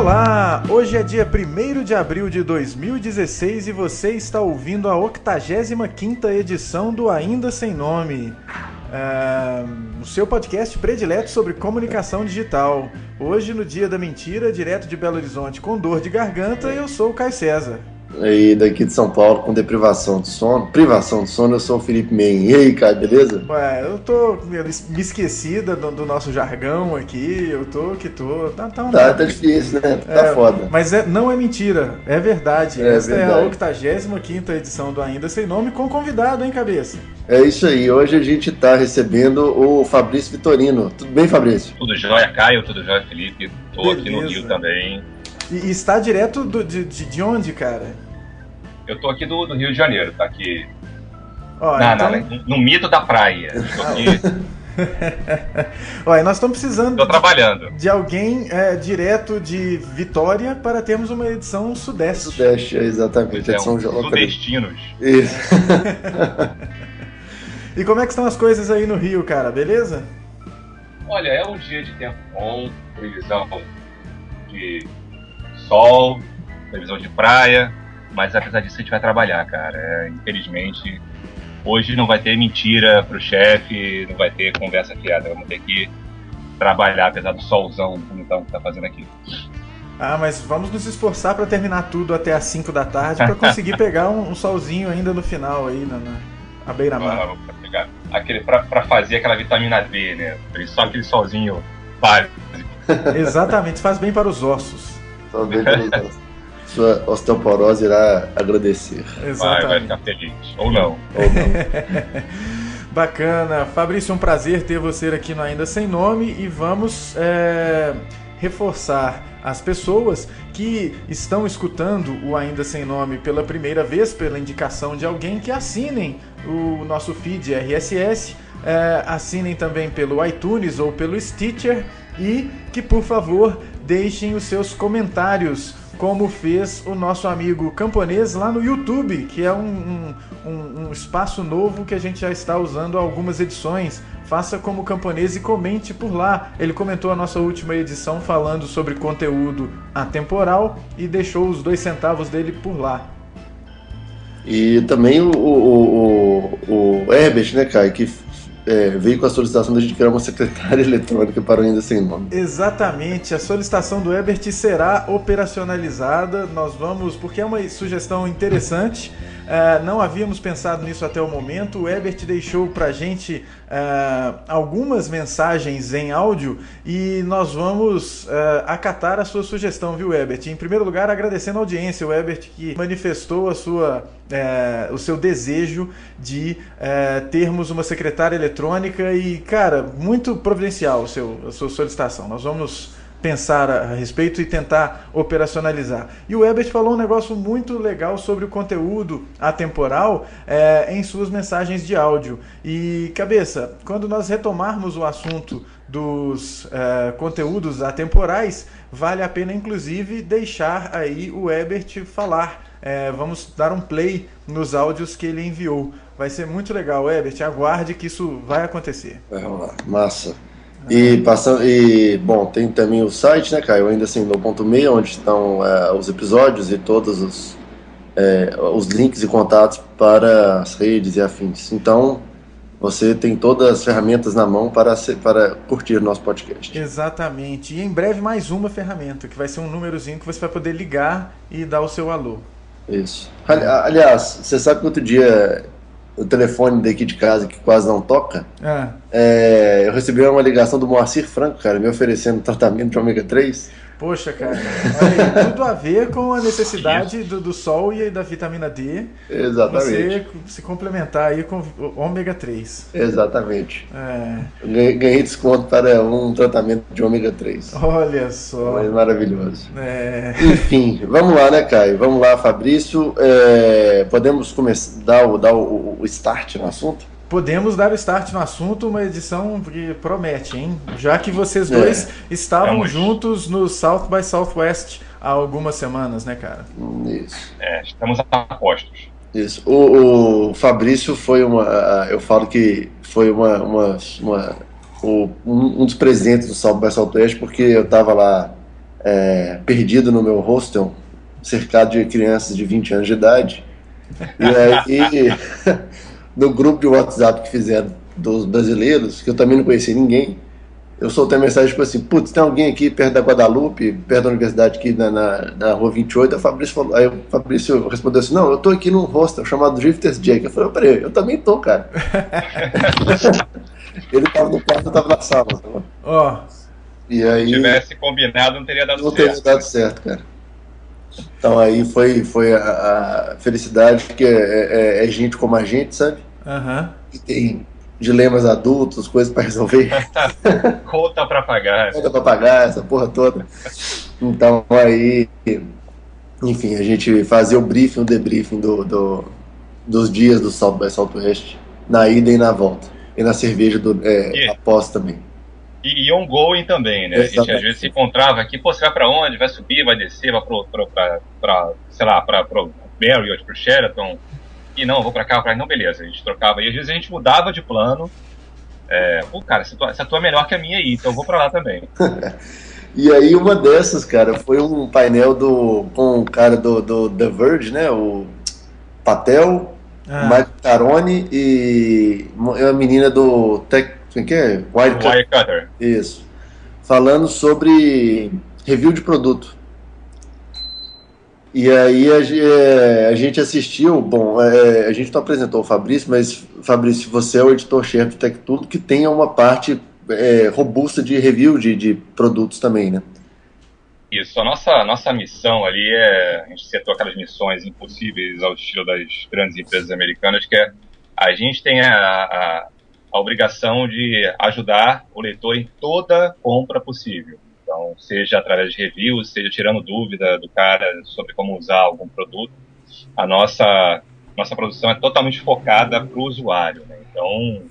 Olá! Hoje é dia 1º de abril de 2016 e você está ouvindo a 85ª edição do Ainda Sem Nome, o seu podcast predileto sobre comunicação digital. Hoje, no dia da mentira, direto de Belo Horizonte com dor de garganta, eu sou o Caio César. E daqui de São Paulo com privação de sono, eu sou o Felipe Men. E aí, Caio, beleza? Ué, eu tô me esquecida do nosso jargão aqui, eu tô que tô. Tá difícil, né? Tá foda. Mas não é mentira, é verdade. Esta verdade. É a 85ª edição do Ainda Sem Nome com convidado, hein, cabeça? É isso aí, hoje a gente tá recebendo o Fabrício Vitorino. Tudo bem, Fabrício? Tudo jóia, Caio, tudo jóia, Felipe. Tô Beleza. Aqui no Rio também. E está direto de onde, cara? Eu tô aqui do Rio de Janeiro, tá aqui Então... no mito da praia. Tô aqui. Olha, nós estamos precisando Tô trabalhando. de alguém direto de Vitória para termos uma edição Sudeste. Sudeste, exatamente. Edição sudestinos. Isso. E como é que estão as coisas aí no Rio, cara? Beleza? Olha, é um dia de tempo bom, previsão de sol, previsão de praia, mas apesar disso a gente vai trabalhar, cara. Infelizmente, hoje não vai ter mentira pro chefe, não vai ter conversa fiada, vamos ter que trabalhar, apesar do solzão bonitão que tá fazendo aqui. Mas vamos nos esforçar para terminar tudo até às 5 da tarde para conseguir pegar um solzinho ainda no final aí na beira-mar. Pra fazer aquela vitamina D, né? Só aquele solzinho básico. Exatamente, faz bem para os ossos. Faz bem para os ossos. Sua osteoporose irá agradecer. Exatamente. Vai ficar feliz. Ou não. Bacana. Fabrício, um prazer ter você aqui no Ainda Sem Nome e vamos reforçar as pessoas que estão escutando o Ainda Sem Nome pela primeira vez, pela indicação de alguém, que assinem o nosso feed RSS, assinem também pelo iTunes ou pelo Stitcher e que, por favor, deixem os seus comentários, como fez o nosso amigo Camponês lá no YouTube, que é um espaço novo que a gente já está usando há algumas edições. Faça como o Camponês e comente por lá. Ele comentou a nossa última edição falando sobre conteúdo atemporal e deixou os 2 centavos dele por lá. E também o Herbert, né, Caio, que veio com a solicitação da gente criar uma secretária eletrônica para o Ainda Sem Nome. Exatamente, a solicitação do Herbert será operacionalizada. Nós vamos, porque é uma sugestão interessante. Não havíamos pensado nisso até o momento. O Herbert deixou para a gente algumas mensagens em áudio e nós vamos acatar a sua sugestão, viu, Herbert? Em primeiro lugar, agradecendo a audiência, o Herbert que manifestou o seu desejo de termos uma secretária eletrônica e, cara, muito providencial a sua solicitação. Nós vamos pensar a respeito e tentar operacionalizar. E o Herbert falou um negócio muito legal sobre o conteúdo atemporal em suas mensagens de áudio. E, cabeça, quando nós retomarmos o assunto dos conteúdos atemporais, vale a pena, inclusive, deixar aí o Herbert falar. Vamos dar um play nos áudios que ele enviou. Vai ser muito legal, Herbert. Aguarde que isso vai acontecer. Vamos lá, massa. Bom, tem também o site, né, Caio, ainda assim, no.me, onde estão os episódios e todos os links e contatos para as redes e afins. Então, você tem todas as ferramentas na mão para curtir o nosso podcast. Exatamente. E em breve mais uma ferramenta, que vai ser um númerozinho que você vai poder ligar e dar o seu alô. Isso. Aliás, você sabe que outro dia o telefone daqui de casa que quase não toca, eu recebi uma ligação do Moacir Franco, cara, me oferecendo tratamento de ômega 3. Poxa, cara, olha aí, tudo a ver com a necessidade do sol e da vitamina D. Exatamente. Você se complementar aí com ômega 3. Exatamente. Ganhei desconto para um tratamento de ômega 3. Olha só. Mas maravilhoso. Enfim, vamos lá, né, Caio? Vamos lá, Fabrício. Podemos começar dar o start no assunto? Podemos dar o start no assunto, uma edição que promete, hein? Já que vocês dois estavam juntos no South by Southwest há algumas semanas, né, cara? Isso. Estamos apostos. Isso. O Fabrício foi eu falo que foi um dos presentes do South by Southwest, porque eu estava lá perdido no meu hostel, cercado de crianças de 20 anos de idade. E aí, no grupo de WhatsApp que fizeram dos brasileiros, que eu também não conhecia ninguém, eu soltei a mensagem tipo assim: putz, tem alguém aqui perto da Guadalupe, perto da universidade aqui na rua 28? Aí o Fabrício respondeu assim: não, eu tô aqui num hostel chamado Drifters Jack. Eu falei: peraí, eu também tô, cara. Ele tava no quarto, eu tava na sala. Ó, E aí, Se tivesse combinado, não teria dado não teria certo. dado certo, cara. Então aí foi a felicidade, que é gente como a gente, sabe? aham. Que tem dilemas adultos, coisas para resolver, Conta pra pagar. conta para pagar, essa porra toda. Então aí, enfim, a gente fazia o briefing, o debriefing dos dias do South by Southwest, na ida e na volta. E na cerveja E, após também. e ongoing também, né? A gente às vezes se Exatamente. encontrava aqui, pô, você vai pra onde? Vai subir, vai descer, vai sei lá, pro Marriott, pro Sheraton. E não, vou pra cá, pra... Não, beleza, a gente trocava. E às vezes a gente mudava de plano. Pô, cara, essa tua é melhor que a minha aí, então eu vou pra lá também. E aí uma dessas, cara, foi um painel com o cara do The Verge, né? O Patel, o Ah, Mike Carone e a menina do Tech, como é que é? O Wirecutter. Isso. Falando sobre review de produto. E aí a gente assistiu, bom, a gente não apresentou o Fabrício, mas Fabrício, você é o editor-chefe do Tech Tudo, que tem uma parte robusta de review de produtos também, né? Isso, a nossa missão ali a gente setou aquelas missões impossíveis ao estilo das grandes empresas americanas, que é a gente tem a obrigação de ajudar o leitor em toda compra possível. Então, seja através de reviews, seja tirando dúvida do cara sobre como usar algum produto, a nossa produção é totalmente focada para o usuário, né? Então,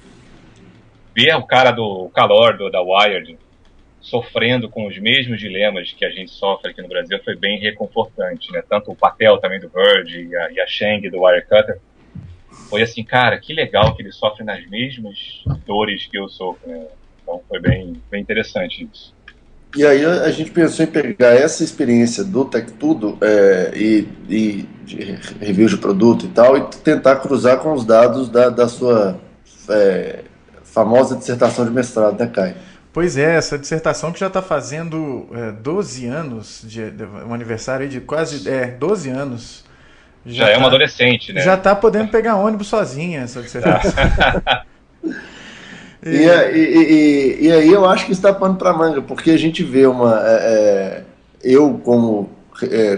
ver o cara do calor da Wired sofrendo com os mesmos dilemas que a gente sofre aqui no Brasil foi bem reconfortante, né? Tanto o Patel também do Verge e a Sheng do Wirecutter. Foi assim, cara, que legal que eles sofrem nas mesmas dores que eu sofro, né? Então foi bem interessante isso. E aí a gente pensou em pegar essa experiência do Tech Tudo e de review de produto e tal, e tentar cruzar com os dados da sua famosa dissertação de mestrado, né, Caio? pois é, essa dissertação que já está fazendo 12 anos, um aniversário aí de quase 12 anos, já Já é uma está adolescente, já né? tá podendo pegar ônibus sozinha essa Já. dissertação. E, e aí eu acho que está pano para manga, porque a gente vê eu como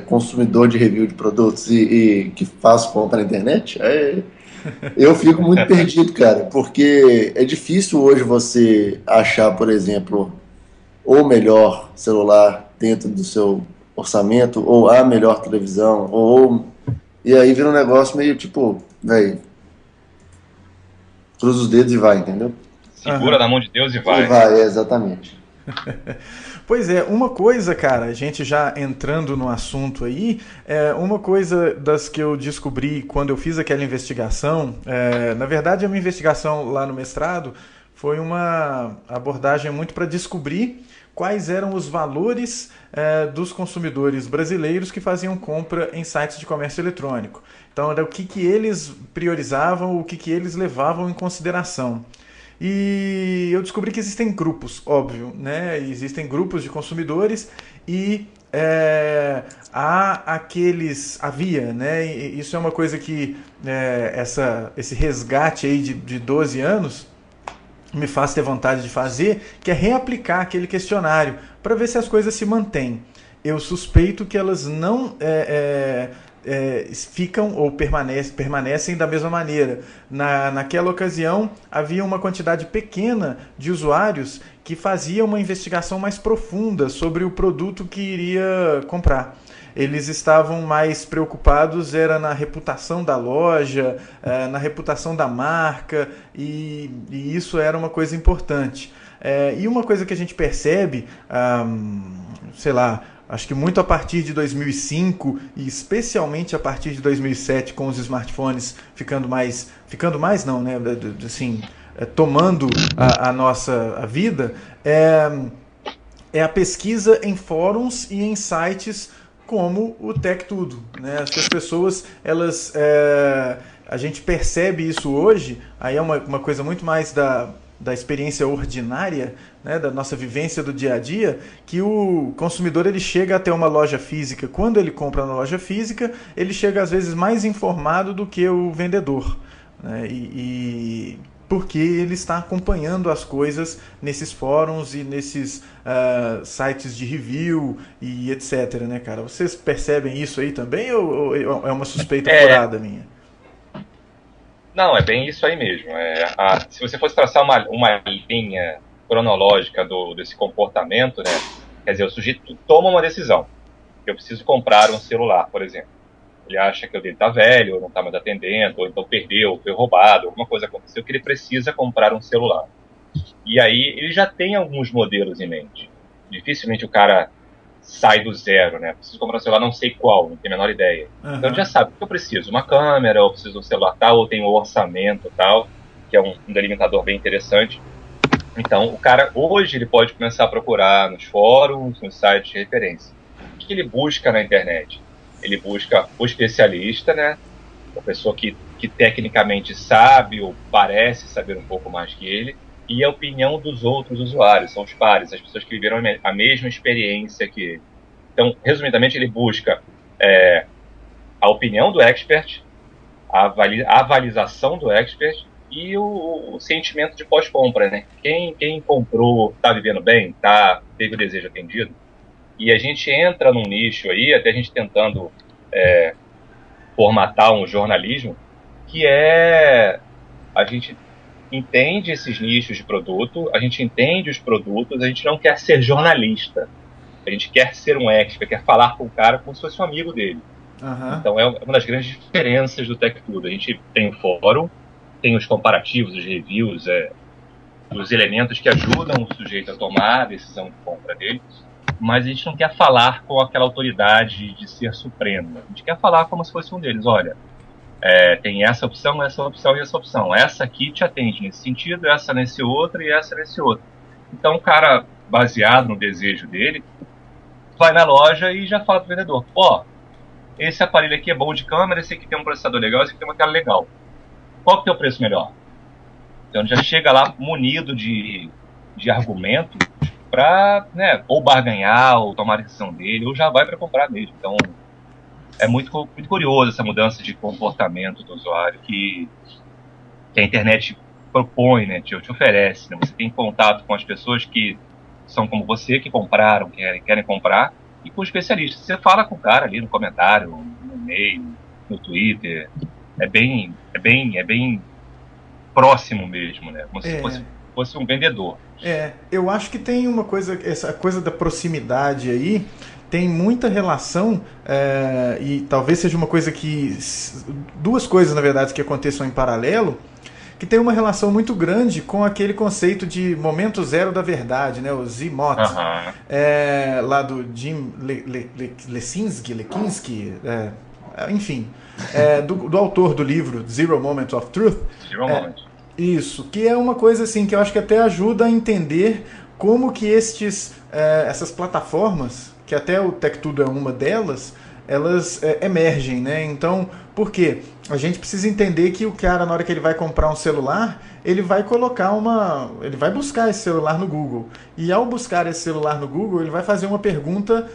consumidor de review de produtos e que faço compra na internet, eu fico muito perdido, cara, porque é difícil hoje você achar, por exemplo, o melhor celular dentro do seu orçamento, ou a melhor televisão, e aí vira um negócio meio tipo, velho, cruza os dedos e vai, entendeu? Segura Aham. na mão de Deus e E vai. vai, exatamente. Pois é, uma coisa, cara, a gente já entrando no assunto aí, uma coisa das que eu descobri quando eu fiz aquela investigação, na verdade, a minha investigação lá no mestrado foi uma abordagem muito para descobrir quais eram os valores dos consumidores brasileiros que faziam compra em sites de comércio eletrônico. Então, era o que eles priorizavam, o que eles levavam em consideração. E eu descobri que existem grupos, óbvio, né? Existem grupos de consumidores e havia, né? E isso é uma coisa que esse resgate aí de 12 anos me faz ter vontade de fazer, que é reaplicar aquele questionário para ver se as coisas se mantêm. Eu suspeito que elas não ficam ou permanecem da mesma maneira. Naquela ocasião, havia uma quantidade pequena de usuários que fazia uma investigação mais profunda sobre o produto que iria comprar. Eles estavam mais preocupados era na reputação da loja, na reputação da marca, e isso era uma coisa importante. E uma coisa que a gente percebe, sei lá, acho que muito a partir de 2005 e especialmente a partir de 2007 com os smartphones ficando mais não, né, assim, tomando a nossa vida, é a pesquisa em fóruns e em sites como o Tech Tudo, né? Acho que as pessoas, elas, a gente percebe isso hoje, aí é uma coisa muito mais da experiência ordinária, né, da nossa vivência do dia a dia, que o consumidor ele chega até uma loja física, quando ele compra na loja física, ele chega às vezes mais informado do que o vendedor, né, porque ele está acompanhando as coisas nesses fóruns e nesses sites de review e etc, né, cara? Vocês percebem isso aí também ou é uma suspeita furada minha? Não, é bem isso aí mesmo. Se você fosse traçar uma linha cronológica desse comportamento, né? Quer dizer, o sujeito toma uma decisão. Eu preciso comprar um celular, por exemplo. Ele acha que o dele está velho, ou não está mais atendendo, ou então perdeu, foi roubado, alguma coisa aconteceu que ele precisa comprar um celular. E aí ele já tem alguns modelos em mente. Dificilmente o cara sai do zero, né? Preciso comprar um celular, não sei qual, não tenho a menor ideia. Uhum. Então ele já sabe que eu preciso uma câmera, ou preciso de um celular tal, ou tenho um orçamento tal, que é um delimitador bem interessante. Então o cara, hoje, ele pode começar a procurar nos fóruns, nos sites de referência. O que ele busca na internet? Ele busca o especialista, né? A pessoa que tecnicamente sabe ou parece saber um pouco mais que ele, e a opinião dos outros usuários, são os pares, as pessoas que viveram a mesma experiência que ele. Então, resumidamente, ele busca a opinião do expert, a avaliação do expert e o sentimento de pós-compra, né? Quem comprou está vivendo bem, teve o desejo atendido. E a gente entra num nicho aí, até a gente tentando formatar um jornalismo, que a gente entende esses nichos de produto, a gente entende os produtos, a gente não quer ser jornalista. A gente quer ser um expert, quer falar com o cara como se fosse um amigo dele. Uhum. Então é uma das grandes diferenças do Tech Tudo. A gente tem o fórum, tem os comparativos, os reviews, os elementos que ajudam o sujeito a tomar a decisão de compra dele, mas a gente não quer falar com aquela autoridade de ser supremo. A gente quer falar como se fosse um deles. Olha, tem essa opção e essa opção. Essa aqui te atende nesse sentido, essa nesse outro e essa nesse outro. Então o cara, baseado no desejo dele, vai na loja e já fala pro vendedor: esse aparelho aqui é bom de câmera, esse aqui tem um processador legal, esse aqui tem uma tela legal. Qual que tem o preço melhor? Então já chega lá munido de argumento para, né, ou barganhar, ou tomar a decisão dele, ou já vai para comprar mesmo. Então é muito curioso essa mudança de comportamento do usuário que a internet propõe, né, te oferece. Né? Você tem contato com as pessoas que são como você, que compraram, querem comprar, e com especialistas. Você fala com o cara ali no comentário, no e-mail, no Twitter. É bem próximo mesmo, né? Como se fosse um vendedor. Eu acho que tem uma coisa, essa coisa da proximidade aí tem muita relação, e talvez seja uma coisa duas coisas, na verdade, que aconteçam em paralelo, que tem uma relação muito grande com aquele conceito de momento zero da verdade, né? O Z-Mot, lá do Jim Lekinski, enfim, do autor do livro Zero Moment of Truth. Zero Moment. Isso, que é uma coisa assim que eu acho que até ajuda a entender como que essas plataformas, que até o Tech Tudo é uma delas, elas emergem, né? Então, por quê? A gente precisa entender que o cara, na hora que ele vai comprar um celular, ele vai ele vai buscar esse celular no Google. E ao buscar esse celular no Google, ele vai fazer uma pergunta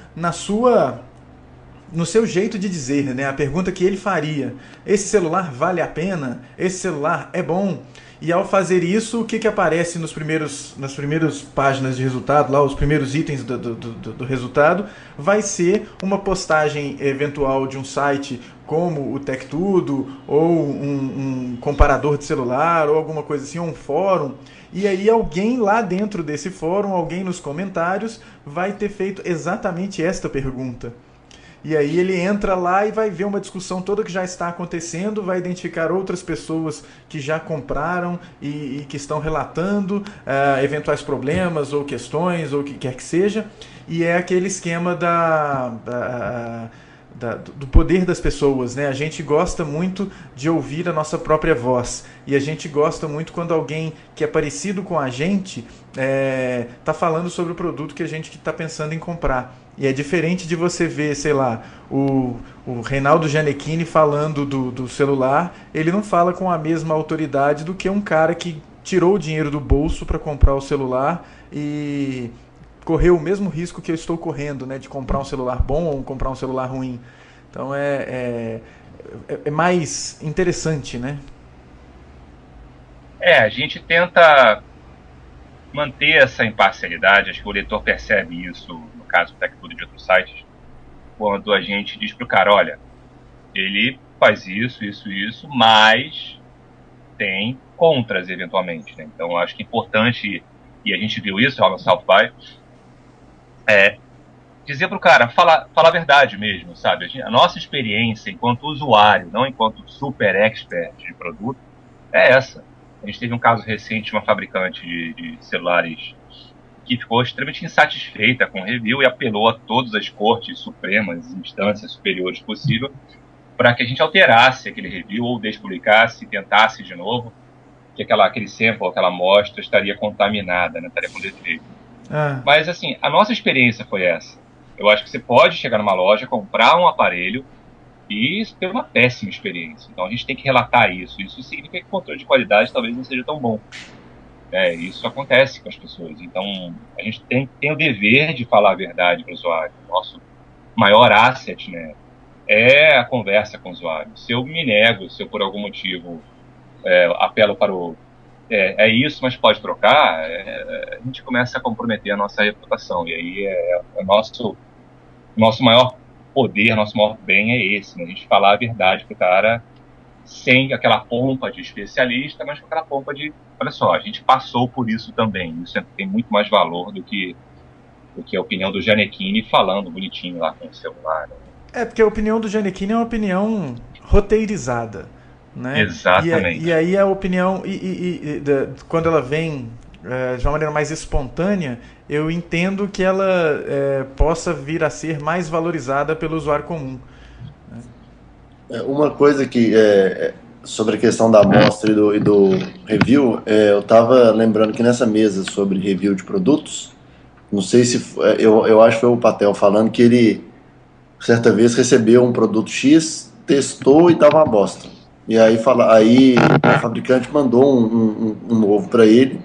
no seu jeito de dizer, né? A pergunta que ele faria: esse celular vale a pena? Esse celular é bom? E ao fazer isso, o que aparece nas primeiras páginas de resultado, lá os primeiros itens do resultado, vai ser uma postagem eventual de um site como o Tech Tudo, ou um comparador de celular, ou alguma coisa assim, ou um fórum. E aí alguém lá dentro desse fórum, alguém nos comentários, vai ter feito exatamente esta pergunta. E aí ele entra lá e vai ver uma discussão toda que já está acontecendo, vai identificar outras pessoas que já compraram e que estão relatando eventuais problemas ou questões ou o que quer que seja. E é aquele esquema do poder das pessoas, né? A gente gosta muito de ouvir a nossa própria voz e a gente gosta muito quando alguém que é parecido com a gente tá falando sobre o produto que a gente está pensando em comprar. E é diferente de você ver, sei lá, o Reinaldo Gianecchini falando do celular. Ele não fala com a mesma autoridade do que um cara que tirou o dinheiro do bolso para comprar o celular e correu o mesmo risco que eu estou correndo, né, de comprar um celular bom ou comprar um celular ruim. Então é mais interessante, né? A gente tenta manter essa imparcialidade, acho que o leitor percebe isso, no caso do TechTudo e de outros sites, quando a gente diz pro cara, olha, ele faz isso, mas tem contras, eventualmente, né? Então, acho que é importante, e a gente viu isso lá no South by, dizer pro cara, falar a verdade mesmo, sabe? A nossa experiência enquanto usuário, não enquanto super expert de produto, é essa. A gente teve um caso recente de uma fabricante de celulares que ficou extremamente insatisfeita com o review e apelou a todas as cortes supremas, instâncias superiores possível, para que a gente alterasse aquele review ou despublicasse, tentasse de novo, que aquele sample, aquela amostra estaria contaminada, né, estaria com defeito. Mas, assim, a nossa experiência foi essa. Eu acho que você pode chegar numa loja, comprar um aparelho e ter uma péssima experiência. Então, a gente tem que relatar isso. Isso significa que o controle de qualidade talvez não seja tão bom. Isso acontece com as pessoas. Então, a gente tem o dever de falar a verdade para o usuário. Nosso maior asset, né, é a conversa com o usuário. Se eu me nego, se eu por algum motivo apelo para o isso, mas pode trocar, a gente começa a comprometer a nossa reputação. E aí o nosso maior poder, nosso maior bem é esse, né? A gente falar a verdade pro cara sem aquela pompa de especialista, mas com aquela pompa de, olha só, a gente passou por isso também. Isso tem muito mais valor do que a opinião do Gianecchini falando bonitinho lá com o celular. Né? Porque a opinião do Gianecchini é uma opinião roteirizada. Né? Exatamente. E aí a opinião, quando ela vem de uma maneira mais espontânea, eu entendo que ela possa vir a ser mais valorizada pelo usuário comum. Né? Uma coisa que sobre a questão da amostra e do review, eu estava lembrando que nessa mesa sobre review de produtos, não sei se eu acho que foi o Patel falando que ele certa vez recebeu um produto X, testou e estava uma bosta. E aí o fabricante mandou um novo para ele,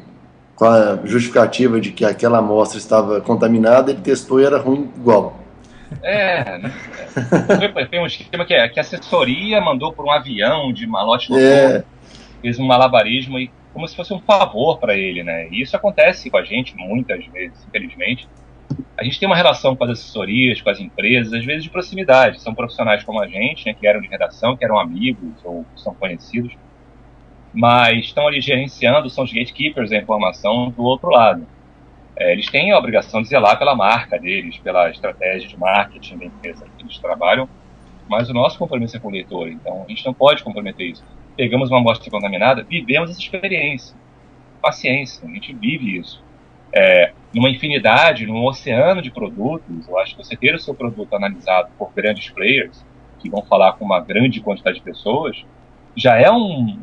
com a justificativa de que aquela amostra estava contaminada, ele testou e era ruim igual. Foi um esquema que a assessoria mandou por um avião de malote doutor, fez um malabarismo, e como se fosse um favor para ele, né? E isso acontece com a gente muitas vezes, infelizmente. A gente tem uma relação com as assessorias, com as empresas, às vezes de proximidade. São profissionais como a gente, né, que eram de redação, que eram amigos ou são conhecidos, mas estão ali gerenciando, são os gatekeepers da informação do outro lado. Eles têm a obrigação de zelar pela marca deles, pela estratégia de marketing da empresa que eles trabalham, mas o nosso compromisso é com o leitor, então a gente não pode comprometer isso. Pegamos uma amostra contaminada, vivemos essa experiência. Paciência, a gente vive isso. Numa infinidade, num oceano de produtos, eu acho que você ter o seu produto analisado por grandes players, que vão falar com uma grande quantidade de pessoas, já é um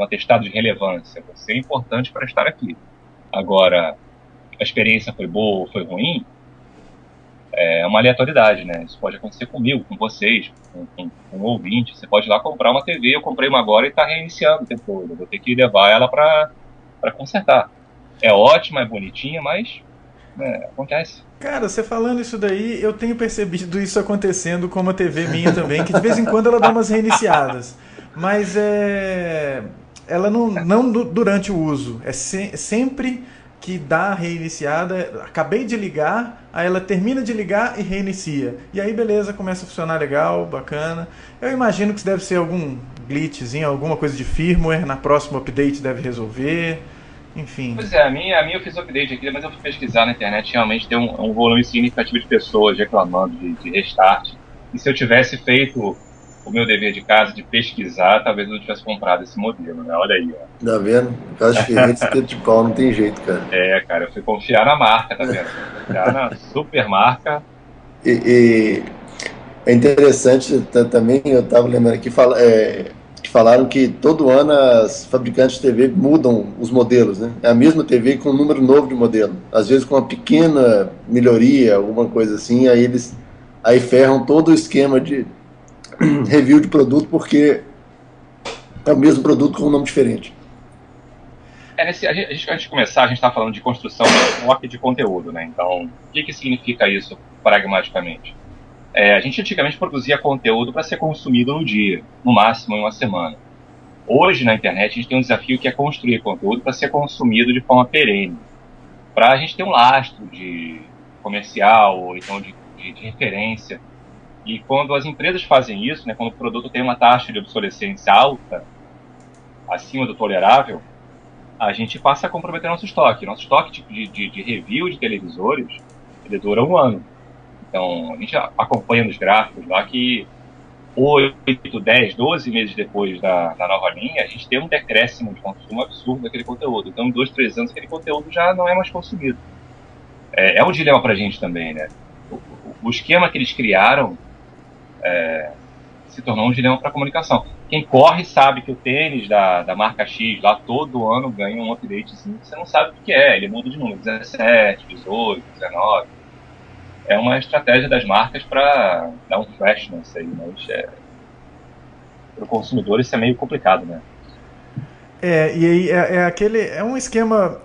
atestado de relevância. Você é importante para estar aqui. Agora, a experiência foi boa ou foi ruim, é uma aleatoriedade, né? Isso pode acontecer comigo, com vocês, com um ouvinte. Você pode ir lá comprar uma TV, eu comprei uma agora e está reiniciando o tempo todo. Eu vou ter que levar ela para consertar. É ótima, é bonitinha, mas acontece. Cara, você falando isso daí, eu tenho percebido isso acontecendo com uma TV minha também, que de vez em quando ela dá umas reiniciadas. Mas ela não durante o uso. Sempre que dá a reiniciada, acabei de ligar, aí ela termina de ligar e reinicia. E aí beleza, começa a funcionar legal, bacana. Eu imagino que isso deve ser algum glitchzinho, alguma coisa de firmware, na próxima update deve resolver. Enfim. Pois a minha eu fiz update aqui, mas eu fui pesquisar na internet, realmente tem um volume significativo de pessoas reclamando de restart. E se eu tivesse feito o meu dever de casa de pesquisar, talvez eu não tivesse comprado esse modelo, né? Olha aí, ó. Tá vendo? Por causa de diferentes espeto de pau, não tem jeito, cara. Cara, eu fui confiar na marca, tá vendo? Confiar na super marca. É interessante também, eu estava lembrando aqui, que falaram que todo ano as fabricantes de TV mudam os modelos, né? É a mesma TV com um número novo de modelo. Às vezes com uma pequena melhoria, alguma coisa assim, aí eles aí ferram todo o esquema de review de produto porque é o mesmo produto com um nome diferente. Antes de começar, a gente está falando de construção de bloco de conteúdo, né? Então, o que significa isso pragmaticamente? A gente antigamente produzia conteúdo para ser consumido no dia, no máximo em uma semana. Hoje, na internet, a gente tem um desafio que é construir conteúdo para ser consumido de forma perene, para a gente ter um lastro de comercial, ou então de referência. E quando as empresas fazem isso, né, quando o produto tem uma taxa de obsolescência alta, acima do tolerável, a gente passa a comprometer nosso estoque. Nosso estoque de review de televisores, ele dura um ano. Então, a gente acompanha nos gráficos lá que 8, 10, 12 meses depois da nova linha, a gente tem um decréscimo de consumo absurdo daquele conteúdo. Então, em 2, 3 anos, aquele conteúdo já não é mais consumido. É um dilema pra gente também, né? O esquema que eles criaram se tornou um dilema para a comunicação. Quem corre sabe que o tênis da marca X lá todo ano ganha um updatezinho que você não sabe o que é. Ele muda de número, 17, 18, 19. É uma estratégia das marcas para dar um freshness aí, mas para o consumidor isso é meio complicado, né? E aí é um esquema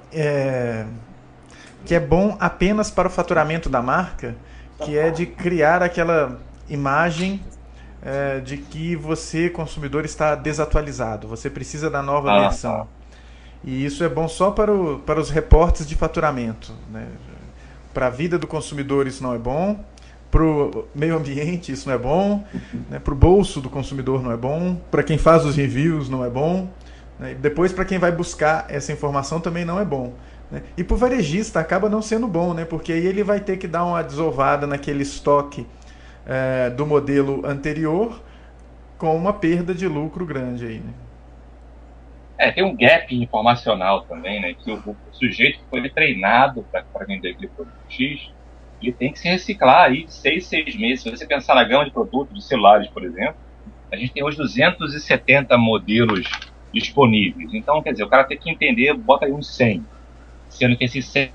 que é bom apenas para o faturamento da marca, que é de criar aquela imagem de que você, consumidor, está desatualizado, você precisa da nova versão. Tá. E isso é bom só para os reportes de faturamento, né? Para a vida do consumidor isso não é bom, para o meio ambiente isso não é bom, né? Para o bolso do consumidor não é bom, para quem faz os reviews não é bom, né? Depois para quem vai buscar essa informação também não é bom, né? E para o varejista acaba não sendo bom, né? Porque aí ele vai ter que dar uma desovada naquele estoque do modelo anterior com uma perda de lucro grande aí, né? Tem um gap informacional também, né? Que o sujeito que foi treinado para vender aquele produto X, ele tem que se reciclar aí de 6 meses. Se você pensar na gama de produtos de celulares, por exemplo, a gente tem hoje 270 modelos disponíveis. Então, quer dizer, o cara tem que entender, bota aí uns 100, sendo que esses 100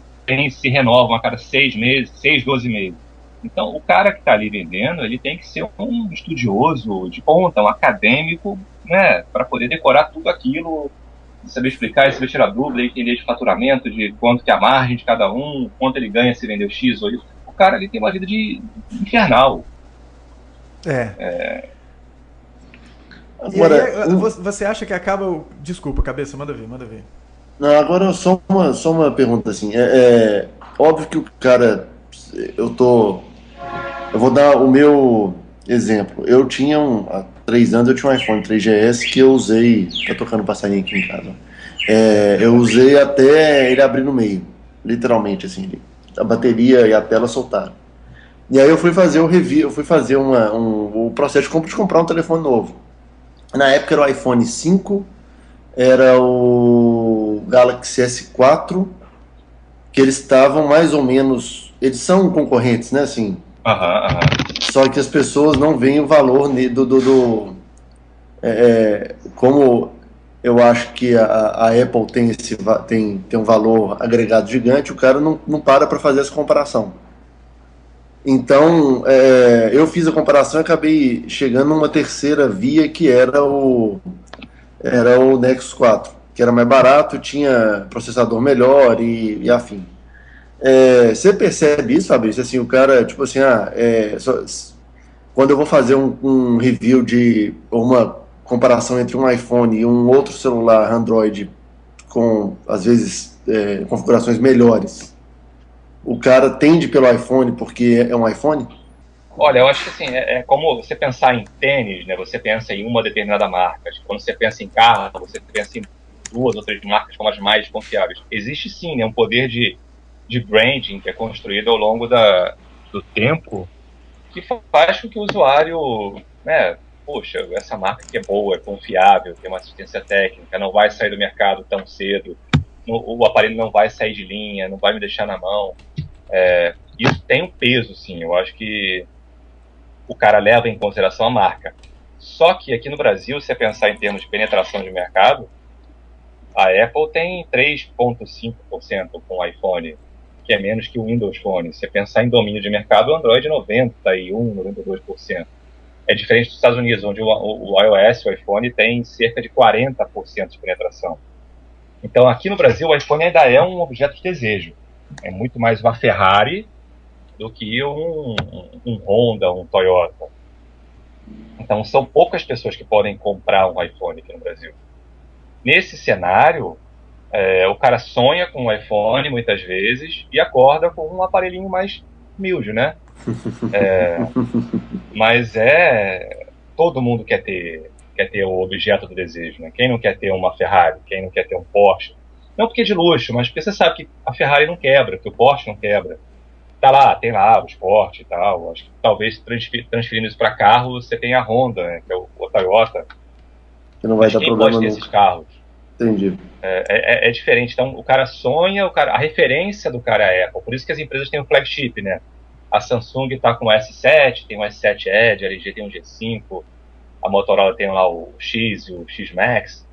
se renovam a cada 6 meses, 6, 12 meses. Então, o cara que está ali vendendo, ele tem que ser um estudioso de ponta, um acadêmico, né, para poder decorar tudo aquilo, saber explicar, saber tirar dúvida, entender de faturamento, de quanto que é a margem de cada um, quanto ele ganha se vendeu X ou Y. O cara ali tem uma vida de infernal. Agora, e aí, você acha que acaba... Desculpa, cabeça, manda ver. Não, agora só uma pergunta assim. Óbvio que o cara. Eu vou dar o meu exemplo. Há 3 anos eu tinha um iPhone 3GS que eu usei. Tá tocando passarinho aqui em casa. Eu usei até ele abrir no meio. Literalmente, assim. A bateria e a tela soltaram. E aí eu fui fazer o review, eu fui fazer o processo de comprar um telefone novo. Na época era o iPhone 5, era o Galaxy S4, que eles estavam mais ou menos... Eles são concorrentes, né, assim... Só que as pessoas não veem o valor como eu acho que a Apple tem um valor agregado gigante, o cara não para fazer essa comparação. Então, eu fiz a comparação e acabei chegando numa terceira via, que era o Nexus 4, que era mais barato, tinha processador melhor e afim. Você percebe isso, Fabrício? Assim, o cara, tipo assim, quando eu vou fazer um review ou uma comparação entre um iPhone e um outro celular Android com, às vezes, configurações melhores, o cara tende pelo iPhone porque é um iPhone? Olha, eu acho que assim, é como você pensar em tênis, né? Você pensa em uma determinada marca. Quando você pensa em carro, você pensa em 2 ou 3 marcas como as mais confiáveis. Existe sim, né, um poder de branding que é construído ao longo do tempo, que faz com que o usuário, né, poxa, essa marca aqui é boa, é confiável, tem uma assistência técnica, não vai sair do mercado tão cedo, o aparelho não vai sair de linha, não vai me deixar na mão. Isso tem um peso, sim. Eu acho que o cara leva em consideração a marca. Só que aqui no Brasil, se você pensar em termos de penetração de mercado, a Apple tem 3,5% com o iPhone, que é menos que o Windows Phone. Se você pensar em domínio de mercado, o Android é 91%, 92%. É diferente dos Estados Unidos, onde o iOS, o iPhone, tem cerca de 40% de penetração. Então, aqui no Brasil, o iPhone ainda é um objeto de desejo. É muito mais uma Ferrari do que um Honda, um Toyota. Então, são poucas pessoas que podem comprar um iPhone aqui no Brasil. Nesse cenário, o cara sonha com um iPhone, muitas vezes, e acorda com um aparelhinho mais humilde, né? Mas todo mundo quer ter o objeto do desejo, né? Quem não quer ter uma Ferrari? Quem não quer ter um Porsche? Não porque é de luxo, mas porque você sabe que a Ferrari não quebra, que o Porsche não quebra. Tem lá o Sport e tal. Acho que talvez transferindo isso para carro, você tem a Honda, né, que é o Toyota. Que não vai Mas dar quem problema pode ter nunca. esses carros? Entendi. É diferente. Então, o cara sonha, a referência do cara é a Apple. Por isso que as empresas têm o flagship, né? A Samsung está com o S7, tem o S7 Edge, a LG tem o G5, a Motorola tem lá o X e o X Max.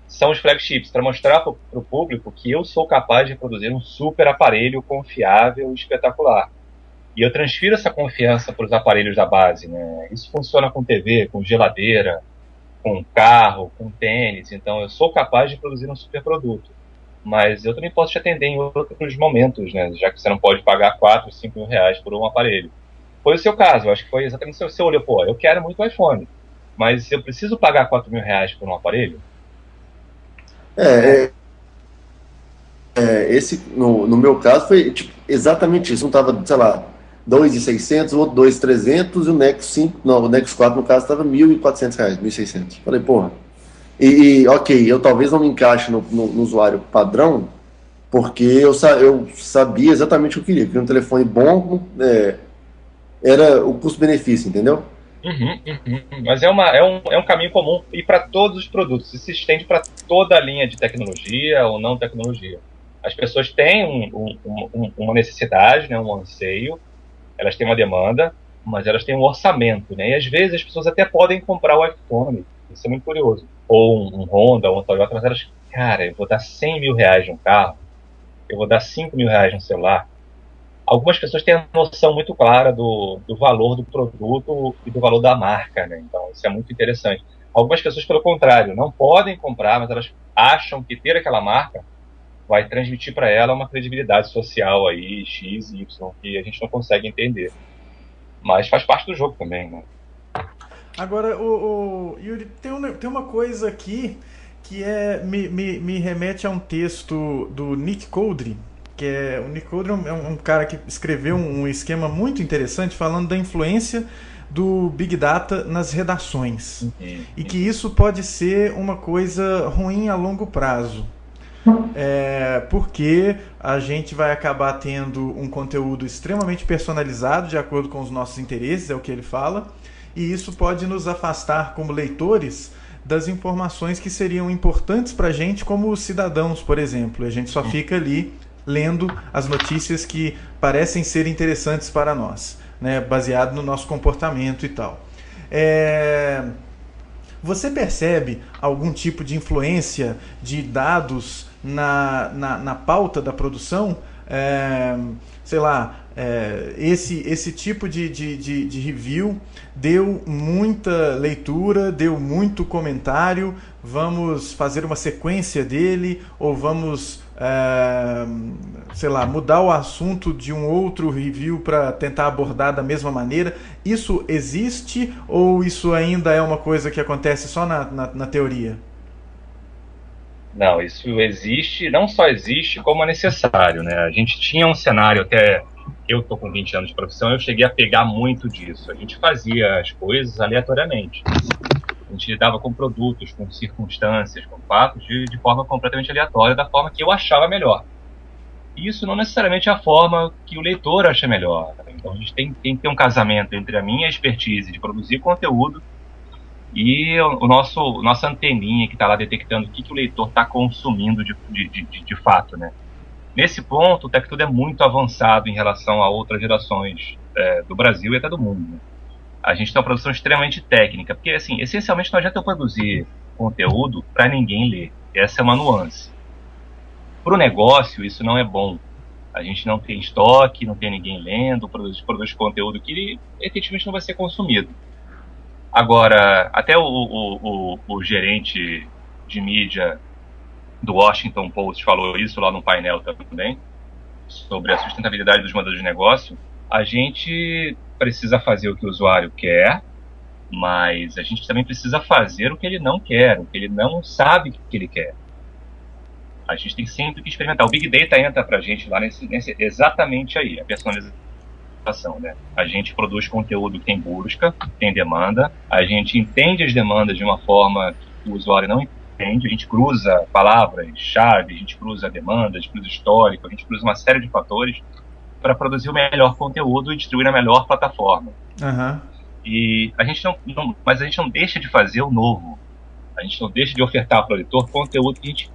São os flagships, para mostrar para o público que eu sou capaz de produzir um super aparelho confiável e espetacular. E eu transfiro essa confiança para os aparelhos da base, né? Isso funciona com TV, com geladeira, com carro, com tênis. Então eu sou capaz de produzir um super produto. Mas eu também posso te atender em outros momentos, né? Já que você não pode pagar 4, 5 mil reais por um aparelho. Foi o seu caso, eu acho que foi exatamente o seu. Você olhou, pô, eu quero muito o iPhone, mas eu preciso pagar 4 mil reais por um aparelho? É, esse, no meu caso, foi tipo, exatamente isso. Um tava, sei lá, 2.600, o outro 2.300 e o Nexus 5, não, o Nexus 4 no caso estava R$ 1.400, 1.600. Falei, porra. Ok, eu talvez não me encaixe no usuário padrão, porque eu sabia exatamente o que eu queria. Queria um telefone bom, era o custo-benefício, entendeu? Mas é um caminho comum e para todos os produtos. Isso se estende para toda a linha de tecnologia ou não tecnologia. As pessoas têm uma necessidade, né, um anseio, elas têm uma demanda, mas elas têm um orçamento, né? E às vezes as pessoas até podem comprar o iPhone, isso é muito curioso, ou um Honda, ou um Toyota, mas elas, cara, eu vou dar 100 mil reais num carro, eu vou dar 5 mil reais num celular. Algumas pessoas têm a noção muito clara do valor do produto e do valor da marca, né? Então isso é muito interessante. Algumas pessoas, pelo contrário, não podem comprar, mas elas acham que ter aquela marca vai transmitir para ela uma credibilidade social aí, X e Y, que a gente não consegue entender. Mas faz parte do jogo também, né? Agora, Yuri, tem uma coisa aqui que me remete a um texto do Nick Coldry, o Nick Coldry é um cara que escreveu um esquema muito interessante falando da influência do Big Data nas redações. E que isso pode ser uma coisa ruim a longo prazo. Porque a gente vai acabar tendo um conteúdo extremamente personalizado de acordo com os nossos interesses, é o que ele fala, e isso pode nos afastar como leitores das informações que seriam importantes para a gente como cidadãos, por exemplo. A gente só fica ali lendo as notícias que parecem ser interessantes para nós, né, baseado no nosso comportamento e tal. Você percebe algum tipo de influência de dados na pauta da produção? Sei lá, esse tipo de review deu muita leitura, deu muito comentário, vamos fazer uma sequência dele, ou vamos, sei lá, mudar o assunto de um outro review para tentar abordar da mesma maneira. Isso existe ou isso ainda é uma coisa que acontece só na teoria? Não, isso existe, não só existe, como é necessário, né? A gente tinha um cenário, até eu tô com 20 anos de profissão, eu cheguei a pegar muito disso. A gente fazia as coisas aleatoriamente. A gente lidava com produtos, com circunstâncias, com fatos, de forma completamente aleatória, da forma que eu achava melhor. E isso não necessariamente é a forma que o leitor acha melhor. Então a gente tem que ter um casamento entre a minha expertise de produzir conteúdo e nossa anteninha que está lá detectando o que o leitor está consumindo de fato, né? Nesse ponto, o TechTudo é muito avançado em relação a outras gerações do Brasil e até do mundo, né? A gente tem uma produção extremamente técnica, porque, assim, essencialmente não adianta eu produzir conteúdo para ninguém ler. Essa é uma nuance. Para o negócio, isso não é bom. A gente não tem estoque, não tem ninguém lendo, produz conteúdo que efetivamente não vai ser consumido. Agora, até o gerente de mídia do Washington Post falou isso lá no painel também, sobre a sustentabilidade dos modelos de negócio. A gente precisa fazer o que o usuário quer, mas a gente também precisa fazer o que ele não quer, o que ele não sabe que ele quer. A gente tem sempre que experimentar. O Big Data entra pra gente lá nesse exatamente aí, a personalização, né? A gente produz conteúdo que tem busca, tem demanda, a gente entende as demandas de uma forma que o usuário não entende, a gente cruza palavras-chave, a gente cruza demandas, a gente cruza histórico, a gente cruza uma série de fatores para produzir o melhor conteúdo e distribuir na melhor plataforma. Uhum. E a gente mas a gente não deixa de fazer o novo. A gente não deixa de ofertar para o leitor conteúdo que a gente...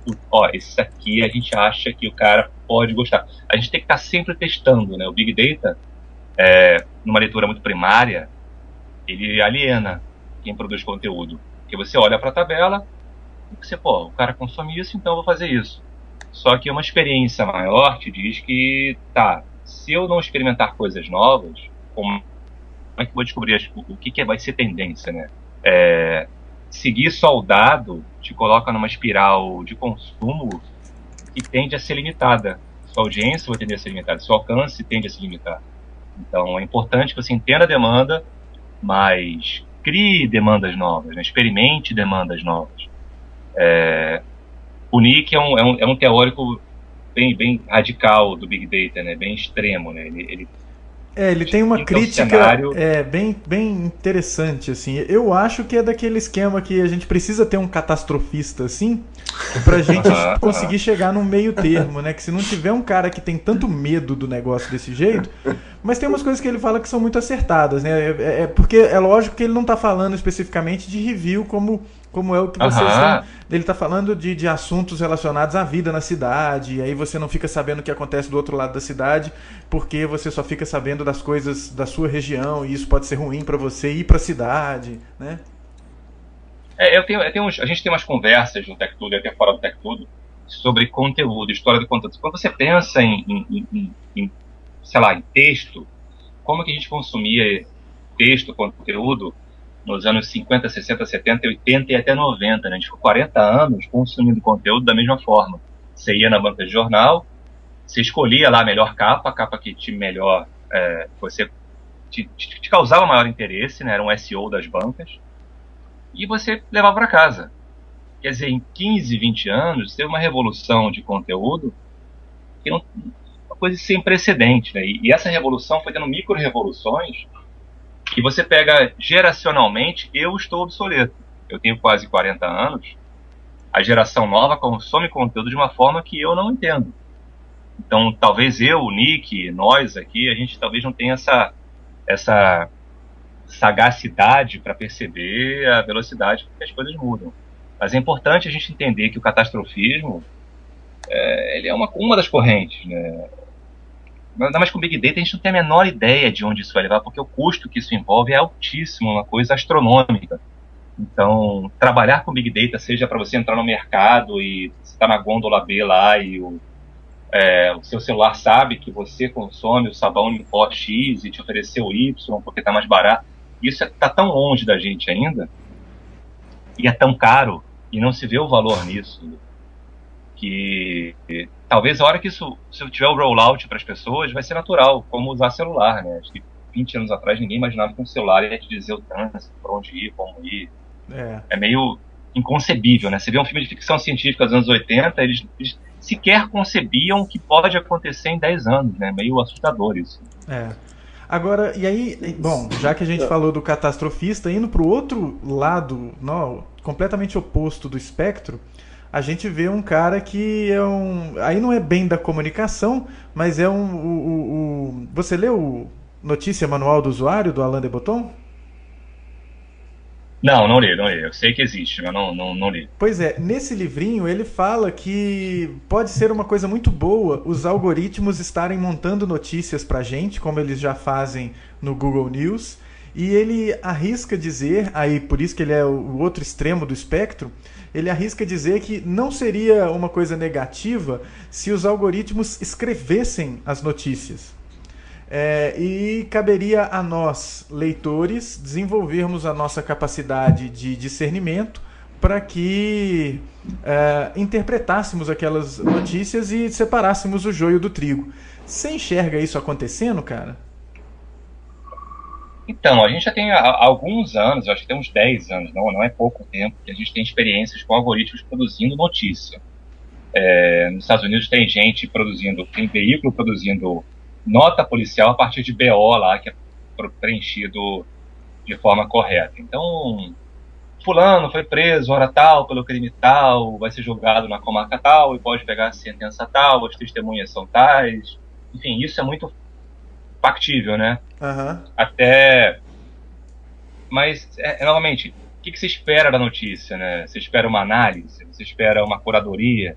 esse aqui a gente acha que o cara pode gostar. A gente tem que estar sempre testando, né? O Big Data, numa leitura muito primária, ele aliena quem produz conteúdo. Porque você olha para a tabela e você, o cara consome isso, então eu vou fazer isso. Só que uma experiência maior te diz que, se eu não experimentar coisas novas, como é que eu vou descobrir o que vai ser tendência, né? Seguir só o dado te coloca numa espiral de consumo que tende a ser limitada. Sua audiência vai tender a ser limitada, seu alcance tende a se limitar. Então é importante que você entenda a demanda, mas crie demandas novas, né? Experimente demandas novas. O Nick é um teórico bem radical do Big Data, né? Bem extremo, né? Ele tem uma crítica bem interessante, assim. Eu acho que é daquele esquema que a gente precisa ter um catastrofista, assim, pra gente conseguir chegar num meio termo, né? Que se não tiver um cara que tem tanto medo do negócio desse jeito... Mas tem umas coisas que ele fala que são muito acertadas, né? Porque é lógico que ele não tá falando especificamente de review como é o que vocês estão... Ele tá falando de assuntos relacionados à vida na cidade, e aí você não fica sabendo o que acontece do outro lado da cidade, porque você só fica sabendo das coisas da sua região, e isso pode ser ruim para você ir pra cidade, né? A gente tem umas conversas no Tech Tudo e até fora do Tech Tudo sobre conteúdo, história do conteúdo. Quando você pensa em sei lá, em texto, como que a gente consumia texto, conteúdo nos anos 50, 60, 70, 80 e até 90, né? A gente ficou 40 anos consumindo conteúdo da mesma forma. Você ia na banca de jornal, você escolhia lá a melhor capa, a capa que te melhor, você te causava maior interesse, né? Era um SEO das bancas, e você levava para casa. Quer dizer, em 15, 20 anos, teve uma revolução de conteúdo que não... coisa sem precedente, né? E essa revolução foi dando micro-revoluções que você pega geracionalmente. Eu estou obsoleto. Eu tenho quase 40 anos. A geração nova consome conteúdo de uma forma que eu não entendo. Então, talvez eu, o Nick, nós aqui, a gente talvez não tenha essa sagacidade para perceber a velocidade que as coisas mudam. Mas é importante a gente entender que o catastrofismo ele é uma das correntes, né? Ainda mais com o Big Data, a gente não tem a menor ideia de onde isso vai levar, porque o custo que isso envolve é altíssimo, uma coisa astronômica. Então, trabalhar com Big Data, seja para você entrar no mercado e você está na gôndola B lá e o seu celular sabe que você consome o sabão em pó X e te ofereceu Y porque está mais barato. Isso está tão longe da gente ainda, e é tão caro, e não se vê o valor nisso, que talvez a hora que se tiver o rollout para as pessoas, vai ser natural, como usar celular, né? Acho que 20 anos atrás ninguém imaginava que um celular ia te dizer o trânsito, para onde ir, como ir. É meio inconcebível, né? Você vê um filme de ficção científica dos anos 80, eles sequer concebiam o que pode acontecer em 10 anos, né? Meio assustador isso. Agora, e aí, bom, já que a gente falou do catastrofista, indo para o outro lado, completamente oposto do espectro, a gente vê um cara que aí não é bem da comunicação, mas é você leu o Notícia Manual do Usuário, do Alain de Botton? Não li. Eu sei que existe, mas não li. Pois é, nesse livrinho ele fala que pode ser uma coisa muito boa os algoritmos estarem montando notícias pra gente, como eles já fazem no Google News, E ele arrisca dizer, aí por isso que ele é o outro extremo do espectro, ele arrisca dizer que não seria uma coisa negativa se os algoritmos escrevessem as notícias. E caberia a nós, leitores, desenvolvermos a nossa capacidade de discernimento para que interpretássemos aquelas notícias e separássemos o joio do trigo. Você enxerga isso acontecendo, cara? Então, a gente já tem há alguns anos, eu acho que tem uns 10 anos, não é pouco tempo, que a gente tem experiências com algoritmos produzindo notícia. Nos Estados Unidos tem veículo produzindo nota policial a partir de BO lá, que é preenchido de forma correta. Então, fulano foi preso hora tal, pelo crime tal, vai ser julgado na comarca tal, e pode pegar a sentença tal, as testemunhas são tais. Enfim, isso é muito factível, né? Uhum. Mas, novamente, o que você espera da notícia, né? Você espera uma análise? Você espera uma curadoria?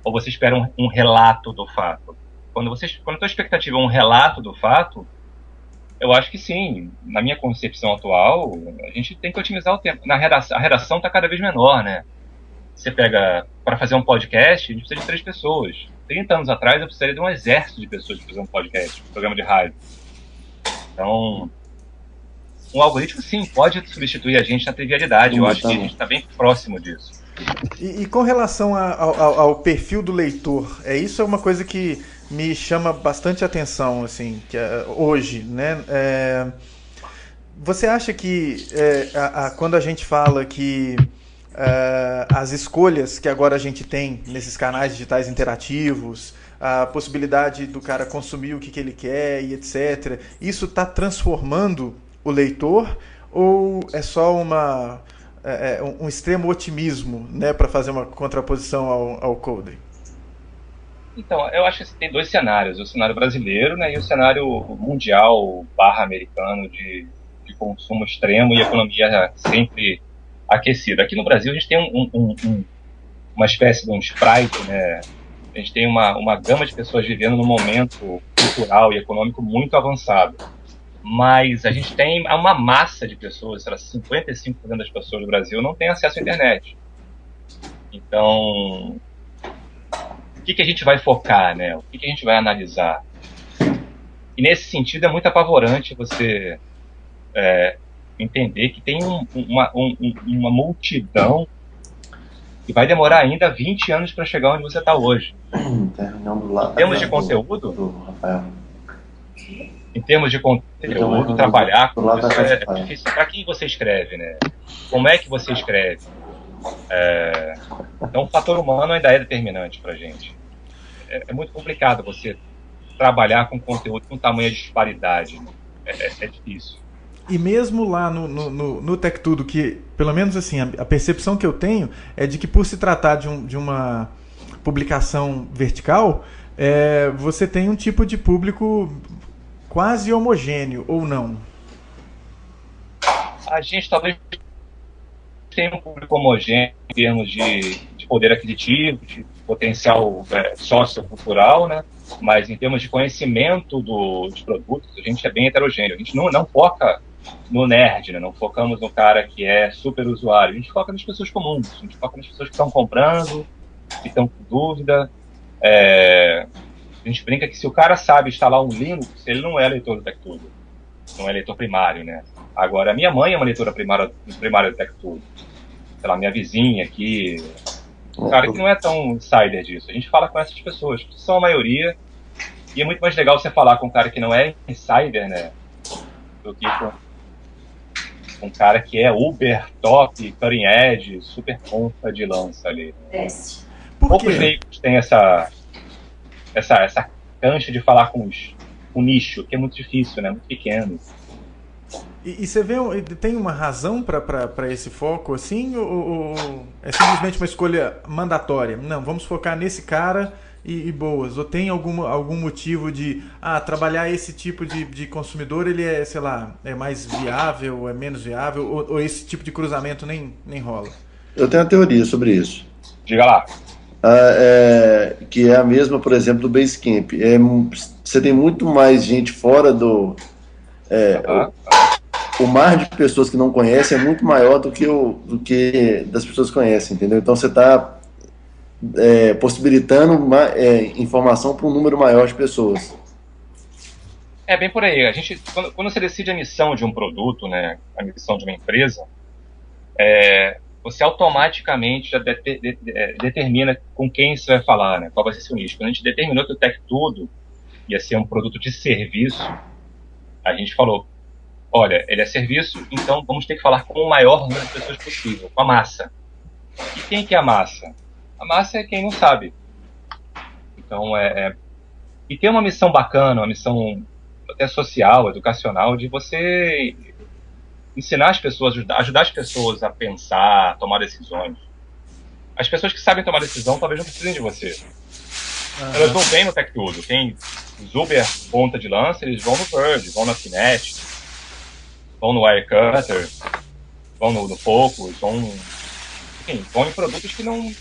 Ou você espera um relato do fato? Quando a tua expectativa é um relato do fato, eu acho que sim. Na minha concepção atual, a gente tem que otimizar o tempo. A redação está cada vez menor, né? Você pega, para fazer um podcast, a gente precisa de 3 pessoas. 30 anos atrás, eu precisaria de um exército de pessoas para fazer um podcast, um programa de rádio. Então, um algoritmo, sim, pode substituir a gente na trivialidade. Eu acho que a gente está bem próximo disso. E com relação ao perfil do leitor, isso é uma coisa que me chama bastante atenção, assim, hoje, né? Você acha que quando a gente fala que as escolhas que agora a gente tem nesses canais digitais interativos, a possibilidade do cara consumir o que ele quer e etc., isso está transformando o leitor ou é só um extremo otimismo, né, para fazer uma contraposição ao Coder? Então, eu acho que tem 2 cenários, o cenário brasileiro, né, e o cenário mundial /americano de consumo extremo e economia sempre aquecida. Aqui no Brasil a gente tem uma espécie de um Sprite, né? A gente tem uma gama de pessoas vivendo num momento cultural e econômico muito avançado. Mas a gente tem uma massa de pessoas, 55% das pessoas do Brasil não têm acesso à internet. Então, o que a gente vai focar, né? O que a gente vai analisar? E nesse sentido é muito apavorante você entender que tem uma multidão que vai demorar ainda 20 anos para chegar onde você está hoje. Em termos de conteúdo, trabalhar com isso é difícil. Para quem você escreve, né? Como é que você escreve? Então, o fator humano ainda é determinante para a gente. É muito complicado você trabalhar com conteúdo com tamanha disparidade. É difícil. E mesmo lá no Tech Tudo, que pelo menos assim, a percepção que eu tenho é de que por se tratar de uma publicação vertical, você tem um tipo de público quase homogêneo, ou não? A gente talvez tenha um público homogêneo em termos de poder aquisitivo, de potencial sociocultural, né? Mas em termos de conhecimento dos produtos, a gente é bem heterogêneo. A gente não foca no nerd, né? Não focamos no cara que é super usuário. A gente foca nas pessoas comuns, a gente foca nas pessoas que estão comprando, que estão com dúvida. A gente brinca que se o cara sabe instalar um Linux, ele não é leitor do TechTudo, não é leitor primário, né? Agora, a minha mãe é uma leitora primária do TechTudo. Sei lá, minha vizinha aqui, um cara que não é tão insider disso. A gente fala com essas pessoas, que são a maioria, e é muito mais legal você falar com um cara que não é insider, né? Do que com um cara que é uber, top, cutting edge, super ponta de lança ali. Poucos leigos têm essa cancha de falar com o nicho, que é muito difícil, né? Muito pequeno. E você vê, tem uma razão para esse foco, assim, ou é simplesmente uma escolha mandatória? Não, vamos focar nesse cara e boas. Ou tem algum motivo de trabalhar esse tipo de consumidor, ele é, sei lá, é mais viável, é menos viável, ou esse tipo de cruzamento nem rola? Eu tenho uma teoria sobre isso. Diga lá. Que é a mesma, por exemplo, do Basecamp. Você tem muito mais gente fora do... o mar de pessoas que não conhecem é muito maior do que das pessoas que conhecem, entendeu? Então você está possibilitando informação para um número maior de pessoas. É bem por aí. Quando você decide a missão de um produto, né, a missão de uma empresa, você automaticamente já determina com quem você vai falar, né, qual vai ser seu nicho. Quando a gente determinou que o Tech Tudo ia ser um produto de serviço, a gente falou, olha, ele é serviço, então vamos ter que falar com o maior número de pessoas possível, com a massa. E quem que é a massa? A massa é quem não sabe. Então, e tem uma missão bacana, uma missão até social, educacional, de você ensinar as pessoas, ajudar as pessoas a pensar, a tomar decisões. As pessoas que sabem tomar decisão talvez não precisem de você. Elas não vêm no Tech Tudo. Quem os Uber ponta de lança, eles vão no Verge, vão na Kinetic, vão no Wirecutter, vão no Focus, enfim, vão em produtos que não...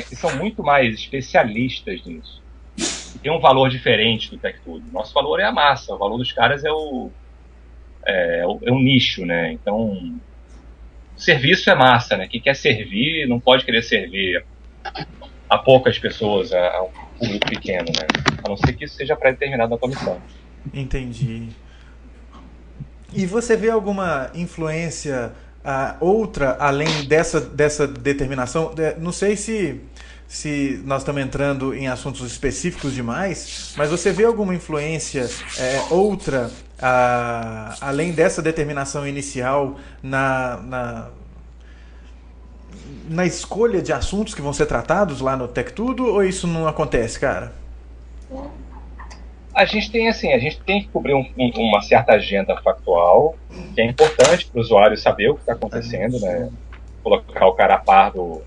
que são muito mais especialistas nisso. E tem um valor diferente do Tech Tudo. Nosso valor é a massa, o valor dos caras é um nicho, né? Então, serviço é massa, né? Quem quer servir não pode querer servir a poucas pessoas, a um público pequeno, né? A não ser que isso seja pré-determinado na comissão. Entendi. E você vê alguma influência outra além dessa determinação? Não sei se nós estamos entrando em assuntos específicos demais, mas você vê alguma influência outra além dessa determinação inicial na escolha de assuntos que vão ser tratados lá no Tech Tudo, ou isso não acontece, cara? A gente tem que cobrir uma certa agenda factual, que é importante para o usuário saber o que está acontecendo, né? Colocar o cara a par do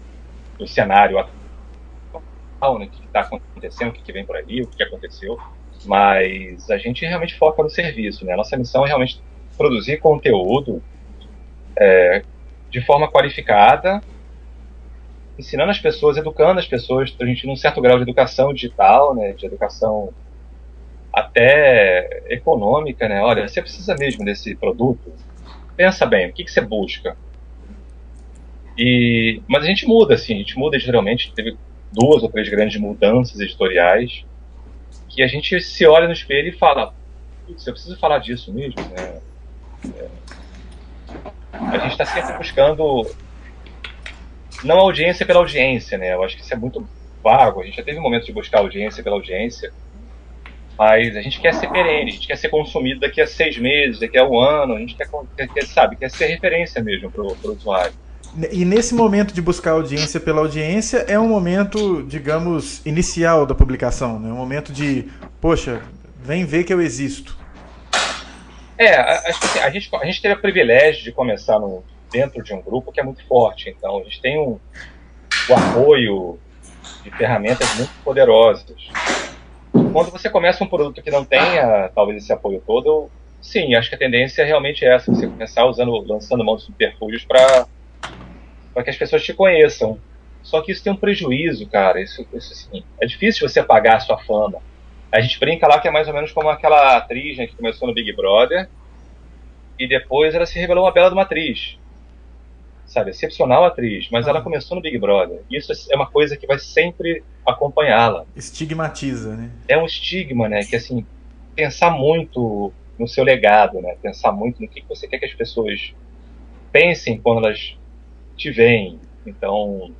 cenário atual, né? O que está acontecendo, o que vem por aí, o que aconteceu. Mas a gente realmente foca no serviço, né? A nossa missão é realmente produzir conteúdo de forma qualificada, ensinando as pessoas, educando as pessoas, a gente num certo grau de educação digital, né? De educação até econômica, né? Olha, você precisa mesmo desse produto? Pensa bem, o que você busca? Mas a gente muda, assim, editorialmente, teve 2 ou 3 grandes mudanças editoriais, que a gente se olha no espelho e fala, putz, eu preciso falar disso mesmo, né? A gente está sempre buscando, não audiência pela audiência, né? Eu acho que isso é muito vago, a gente já teve um momento de buscar audiência pela audiência, mas a gente quer ser perene, a gente quer ser consumido daqui a 6 meses, daqui a 1 ano, a gente quer ser referência mesmo para o usuário. E nesse momento de buscar audiência pela audiência é um momento, digamos, inicial da publicação, né? Um momento de, poxa, vem ver que eu existo. Acho que assim, a gente teve o privilégio de começar dentro de um grupo que é muito forte, então a gente tem o apoio de ferramentas muito poderosas. Quando você começa um produto que não tenha, talvez, esse apoio todo, sim, acho que a tendência é realmente essa, você começar lançando mão de subterfúgios para que as pessoas te conheçam. Só que isso tem um prejuízo, cara, isso assim, é difícil você pagar a sua fama. A gente brinca lá que é mais ou menos como aquela atriz, né, que começou no Big Brother, e depois ela se revelou uma bela de uma atriz. Sabe, excepcional atriz, mas ela começou no Big Brother. Isso é uma coisa que vai sempre acompanhá-la. Estigmatiza, né? É um estigma, né? Que, assim, pensar muito no seu legado, né? Pensar muito no que você quer que as pessoas pensem quando elas te veem. Então,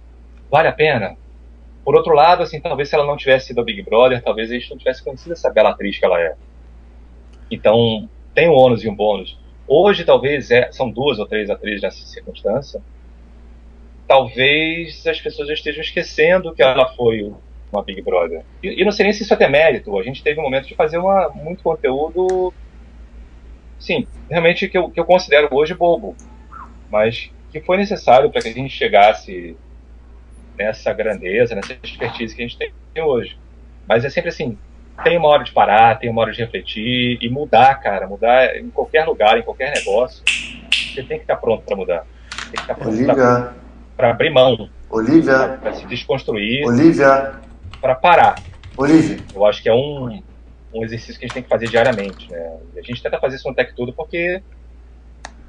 vale a pena? Por outro lado, assim, talvez se ela não tivesse ido ao Big Brother, talvez a gente não tivesse conhecido essa bela atriz que ela é. Então, tem um ônus e um bônus. Hoje, talvez, são 2 ou 3 atrizes nessa circunstância. Talvez as pessoas já estejam esquecendo que ela foi uma Big Brother. E não sei nem se isso é até mérito. A gente teve um momento de fazer muito conteúdo, sim, realmente que eu considero hoje bobo, mas que foi necessário para que a gente chegasse nessa grandeza, nessa expertise que a gente tem hoje. Mas é sempre assim, tem uma hora de parar, tem uma hora de refletir e mudar, cara. Mudar em qualquer lugar, em qualquer negócio. Você tem que estar pronto para mudar. Tem que estar pronto para abrir mão. Olivia. Para se desconstruir. Olivia. Para parar. Olivia. Eu acho que é um exercício que a gente tem que fazer diariamente, né? E a gente tenta fazer isso no Tech Tudo porque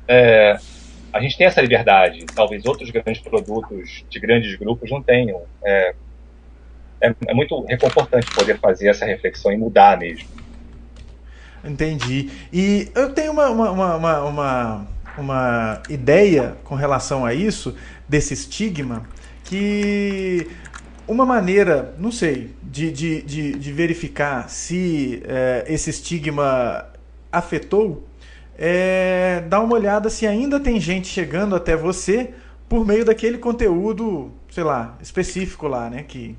a gente tem essa liberdade. Talvez outros grandes produtos de grandes grupos não tenham. É muito reconfortante poder fazer essa reflexão e mudar mesmo. Entendi. E eu tenho uma ideia com relação a isso, desse estigma, que uma maneira, não sei, de verificar se esse estigma afetou é dar uma olhada se ainda tem gente chegando até você por meio daquele conteúdo, sei lá, específico lá, né? Que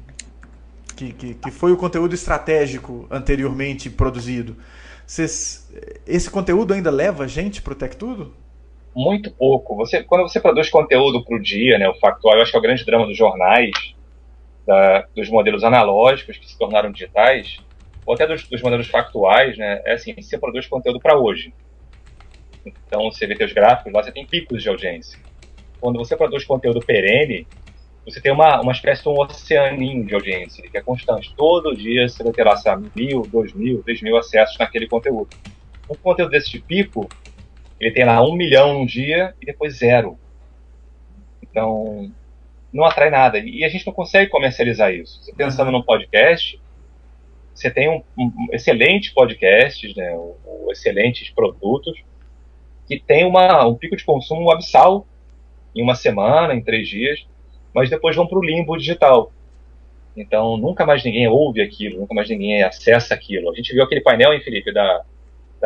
foi o conteúdo estratégico anteriormente produzido. Esse conteúdo ainda leva gente pro Tech Tudo? Muito pouco. Quando você produz conteúdo para o dia, né, o factual, eu acho que é o grande drama dos jornais, dos modelos analógicos que se tornaram digitais, ou até dos modelos factuais, né, é assim, você produz conteúdo para hoje. Então, você vê teus gráficos, lá você tem picos de audiência. Quando você produz conteúdo perene, você tem uma espécie de um oceaninho de audiência, que é constante. Todo dia você vai ter lá, sabe, 1.000, 2.000, 3.000 acessos naquele conteúdo. Um conteúdo desse de pico, ele tem lá 1 milhão num dia e depois 0. Então, não atrai nada. E a gente não consegue comercializar isso. Você pensando num podcast, você tem um excelente podcasts, né, excelentes produtos, que tem um pico de consumo abissal em uma semana, em 3 dias, mas depois vão para o limbo digital. Então, nunca mais ninguém ouve aquilo, nunca mais ninguém acessa aquilo. A gente viu aquele painel, hein, Felipe, da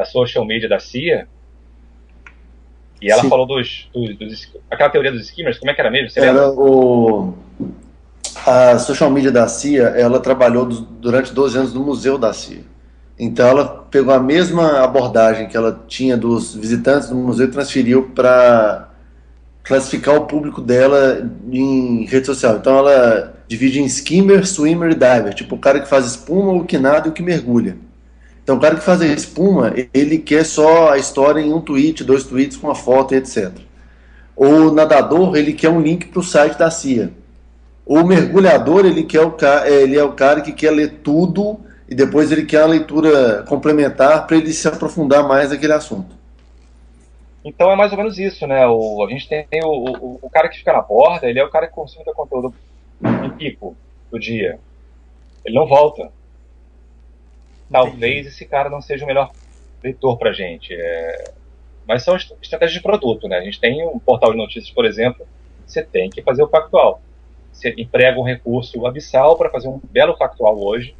social media da CIA, e ela falou aquela teoria dos skimmers, como é que era mesmo? Você lembra? A social media da CIA, ela trabalhou durante 12 anos no museu da CIA. Então ela pegou a mesma abordagem que ela tinha dos visitantes do museu e transferiu para classificar o público dela em rede social. Então ela divide em skimmer, swimmer e diver, tipo o cara que faz espuma, o que nada e o que mergulha. Então o cara que faz a espuma, ele quer só a história em 1 tweet, 2 tweets com uma foto e etc. O nadador, ele quer um link para o site da CIA. O mergulhador, ele é o cara que quer ler tudo e depois ele quer uma leitura complementar para ele se aprofundar mais naquele assunto. Então é mais ou menos isso, né? A gente tem o cara que fica na borda, ele é o cara que consome o conteúdo em pico do dia. Ele não volta. Talvez esse cara não seja o melhor leitor pra gente. Mas são estratégias de produto, né? A gente tem um portal de notícias, por exemplo, você tem que fazer o factual. Você emprega um recurso abissal para fazer um belo factual hoje,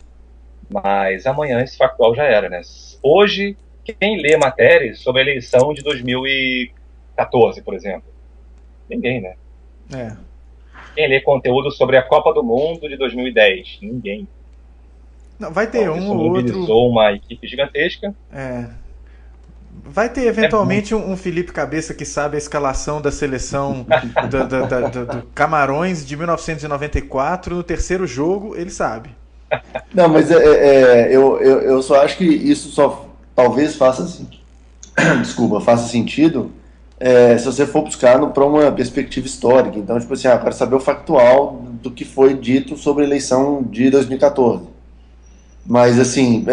mas amanhã esse factual já era, né? Hoje, quem lê matérias sobre a eleição de 2014, por exemplo? Ninguém, né? Quem lê conteúdo sobre a Copa do Mundo de 2010? Ninguém. Não, vai ter então, um isso ou outro. Mobilizou uma equipe gigantesca. Vai ter eventualmente um Felipe Cabeça que sabe a escalação da seleção do Camarões de 1994 no terceiro jogo, ele sabe. Não, mas eu só acho que isso só talvez faça sentido se você for buscar para uma perspectiva histórica. Então, tipo assim, eu quero saber o factual do que foi dito sobre a eleição de 2014. Mas, assim,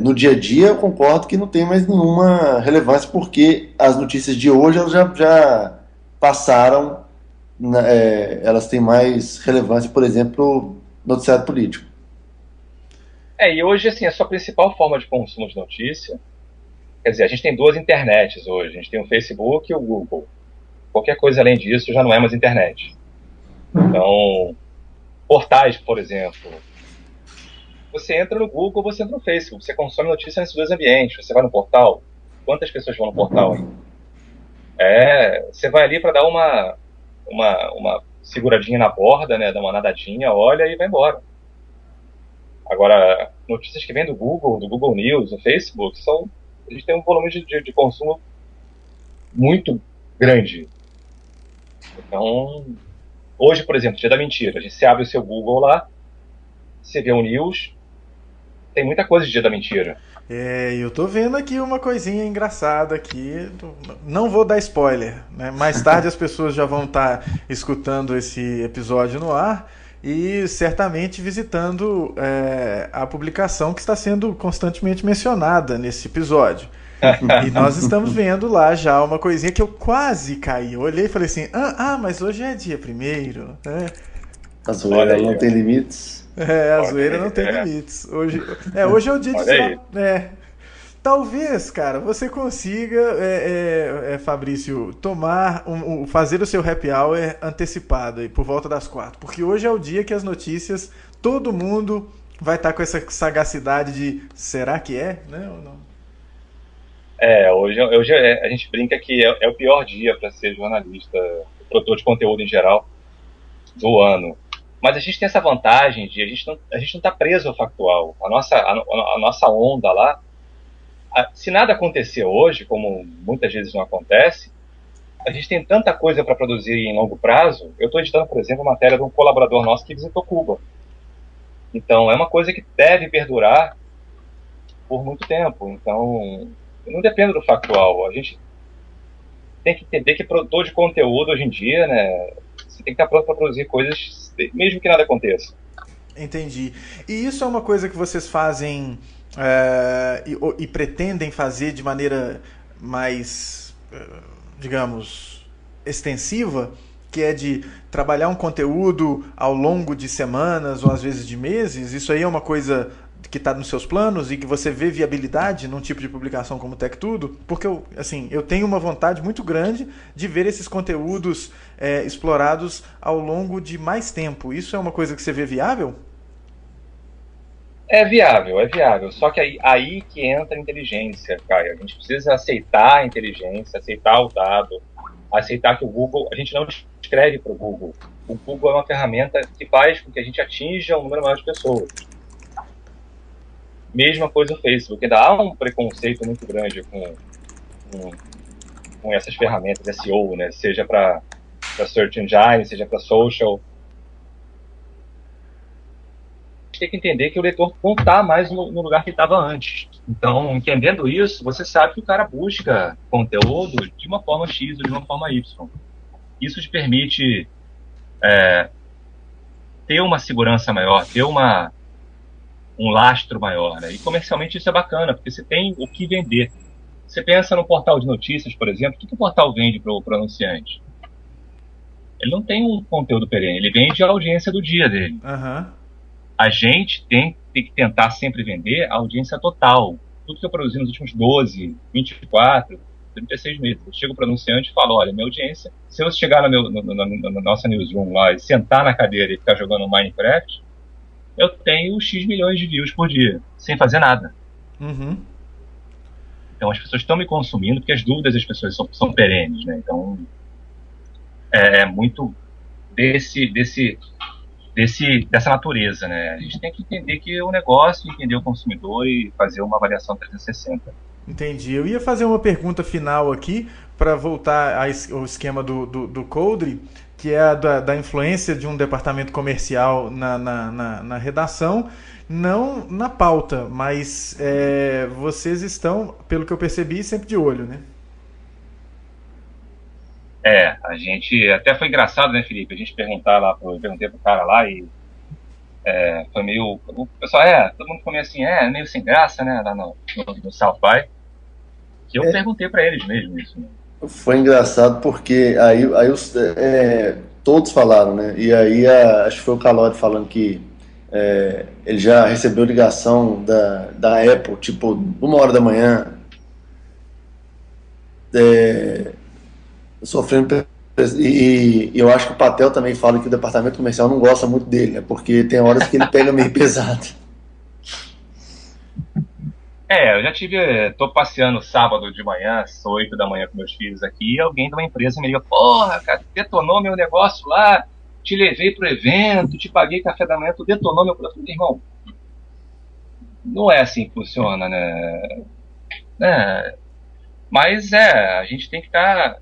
no dia a dia eu concordo que não tem mais nenhuma relevância, porque as notícias de hoje elas já passaram, elas têm mais relevância, por exemplo, no noticiário político. E hoje, assim, a sua principal forma de consumo de notícia, quer dizer, a gente tem 2 internets hoje, a gente tem o Facebook e o Google. Qualquer coisa além disso já não é mais internet. Então, portais, por exemplo, você entra no Google, você entra no Facebook, você consome notícia nesses 2 ambientes. Você vai no portal, quantas pessoas vão no portal aí? Você vai ali para dar uma seguradinha na borda, né, dar uma nadadinha, olha e vai embora. Agora, notícias que vêm do Google News, do Facebook, a gente tem um volume de consumo muito grande. Então, hoje, por exemplo, dia da mentira, você abre o seu Google lá, você vê o News, tem muita coisa de dia da mentira. Eu tô vendo aqui uma coisinha engraçada aqui. Não vou dar spoiler, né? Mais tarde as pessoas já vão estar escutando esse episódio no ar e certamente visitando a publicação que está sendo constantemente mencionada nesse episódio. E nós estamos vendo lá já uma coisinha que eu quase caí. Eu olhei e falei assim: mas hoje é dia primeiro, né? A Olha zoeira aí, não ó. tem limites. A Olha zoeira aí, não tem limites. Hoje é o dia de, olha sei aí. lá, talvez, cara, você consiga, Fabrício, fazer o seu happy hour antecipado aí, por volta das 4. Porque hoje é o dia que as notícias, todo mundo vai estar com essa sagacidade de será que é? Né ou não? Hoje a gente brinca que é o pior dia para ser jornalista, produtor de conteúdo em geral, do ano. Mas a gente tem essa vantagem de a gente não está preso ao factual. A nossa onda lá, se nada acontecer hoje, como muitas vezes não acontece, a gente tem tanta coisa para produzir em longo prazo. Eu estou editando, por exemplo, a matéria de um colaborador nosso que visitou Cuba. Então, é uma coisa que deve perdurar por muito tempo. Então, não depende do factual. A gente tem que entender que produtor de conteúdo hoje em dia, né, você tem que estar pronto para produzir coisas, mesmo que nada aconteça. Entendi. E isso é uma coisa que vocês fazem e pretendem fazer de maneira mais, digamos, extensiva, que é de trabalhar um conteúdo ao longo de semanas ou às vezes de meses? Isso aí é uma coisa que está nos seus planos e que você vê viabilidade num tipo de publicação como Tech Tudo? Porque eu tenho uma vontade muito grande de ver esses conteúdos explorados ao longo de mais tempo. Isso é uma coisa que você vê viável? É viável, é viável. Só que aí que entra a inteligência, Caio. A gente precisa aceitar a inteligência, aceitar o dado, aceitar que o Google, a gente não escreve para o Google. O Google é uma ferramenta que faz com que a gente atinja um número maior de pessoas. Mesma coisa o Facebook, ainda há um preconceito muito grande com, com essas ferramentas SEO, né? Seja para search engine, seja para social. A gente tem que entender que o leitor não está mais no lugar que estava antes. Então, entendendo isso, você sabe que o cara busca conteúdo de uma forma X ou de uma forma Y. Isso te permite ter uma segurança maior, ter um lastro maior, né? E comercialmente isso é bacana, porque você tem o que vender. Você pensa no portal de notícias, por exemplo, o que o portal vende para o anunciante? Ele não tem um conteúdo perene, ele vende a audiência do dia dele. Aham. A gente tem que tentar sempre vender a audiência total. Tudo que eu produzi nos últimos 12, 24, 36 meses. Eu chego para o anunciante e falo, olha, minha audiência, se eu chegar na nossa newsroom lá e sentar na cadeira e ficar jogando Minecraft, eu tenho X milhões de views por dia, sem fazer nada. Uhum. Então as pessoas estão me consumindo porque as dúvidas das pessoas são perenes, né? Então é muito dessa natureza, né? A gente tem que entender que o negócio, entender o consumidor e fazer uma avaliação 360. Entendi. Eu ia fazer uma pergunta final aqui para voltar ao esquema do Coldre, que é a da influência de um departamento comercial na redação, não na pauta, mas vocês estão, pelo que eu percebi, sempre de olho, né? A gente até foi engraçado, né, Felipe? A gente eu perguntei pro cara lá e foi meio. O pessoal, todo mundo ficou meio assim, meio sem graça, né, lá no South By. Que eu perguntei para eles mesmo isso. Né? Foi engraçado porque todos falaram, né? E aí acho que foi o Calori falando que ele já recebeu ligação da Apple, tipo, 1 hora da manhã, sofrendo. E eu acho que o Patel também fala que o departamento comercial não gosta muito dele, né? Porque tem horas que ele pega meio pesado. Eu já tô passeando sábado de manhã, às 8 da manhã com meus filhos aqui, e alguém de uma empresa me liga, porra, cara, detonou meu negócio lá, te levei pro evento, te paguei café da manhã, tu detonou meu produto. Irmão, não é assim que funciona, né? Mas a gente tem que estar...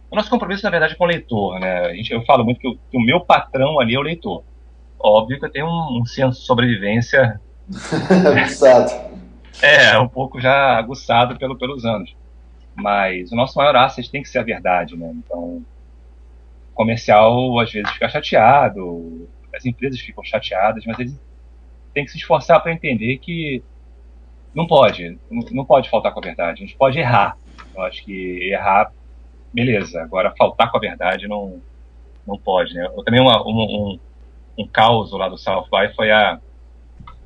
O nosso compromisso, na verdade, é com o leitor, né? Eu falo muito que o meu patrão ali é o leitor. Óbvio que eu tenho um senso de sobrevivência... Aguçado. Um pouco já aguçado pelos anos. Mas o nosso maior asset tem que ser a verdade, né? Então, o comercial às vezes fica chateado, as empresas ficam chateadas, mas eles têm que se esforçar para entender que não pode faltar com a verdade. A gente pode errar. Eu acho que errar, beleza. Agora, faltar com a verdade não pode, né? Eu, também um caos lá do South by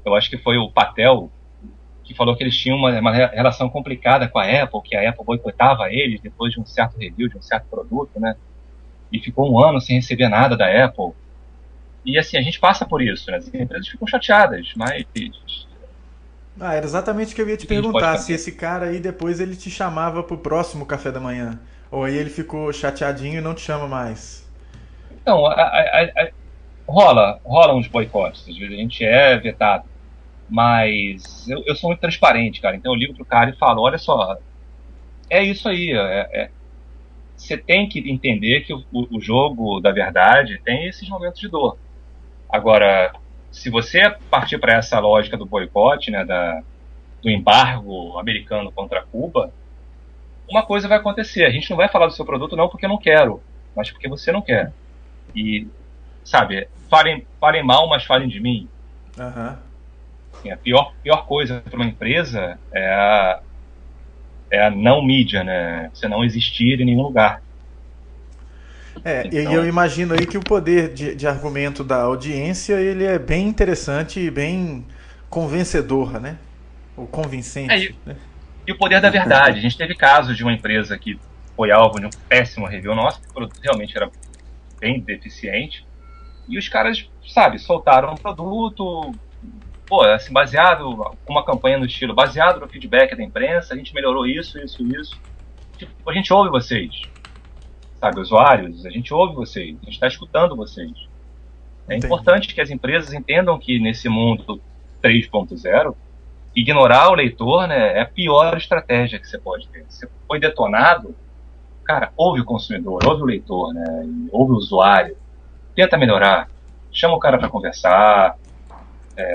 eu acho que foi o Patel que falou que eles tinham uma relação complicada com a Apple, que a Apple boicotava eles depois de um certo review, de um certo produto, né? E ficou um ano sem receber nada da Apple. E assim, a gente passa por isso, né? As empresas ficam chateadas, mas... Era exatamente o que eu ia te perguntar, se esse cara aí depois ele te chamava pro próximo café da manhã, ou aí ele ficou chateadinho e não te chama mais. Então, rola uns boicotes, às vezes a gente é vetado, mas eu sou muito transparente, cara, então eu ligo pro cara e falo, olha só, é isso aí, você tem que entender que o jogo da verdade tem esses momentos de dor. Agora, se você partir para essa lógica do boicote, né, do embargo americano contra Cuba, uma coisa vai acontecer. A gente não vai falar do seu produto não porque eu não quero, mas porque você não quer. E, sabe, falem mal, mas falem de mim. Uhum. Assim, a pior coisa para uma empresa é a não mídia, né? Você não existir em nenhum lugar. E eu imagino aí que o poder de argumento da audiência ele é bem interessante e bem convencedor, né? Ou convincente. Né? E o poder da verdade. A gente teve casos de uma empresa que foi alvo de um péssimo review nosso, que o produto realmente era bem deficiente, e os caras, sabe, soltaram um produto, assim, baseado com uma campanha no estilo, baseado no feedback da imprensa, a gente melhorou isso. Tipo, a gente ouve vocês. Sabe, usuários, a gente ouve vocês, a gente está escutando vocês. É importante que as empresas entendam que nesse mundo 3.0, ignorar o leitor, né, é a pior estratégia que você pode ter. Se foi detonado, cara, ouve o consumidor, ouve o leitor, né, ouve o usuário, tenta melhorar, chama o cara para conversar,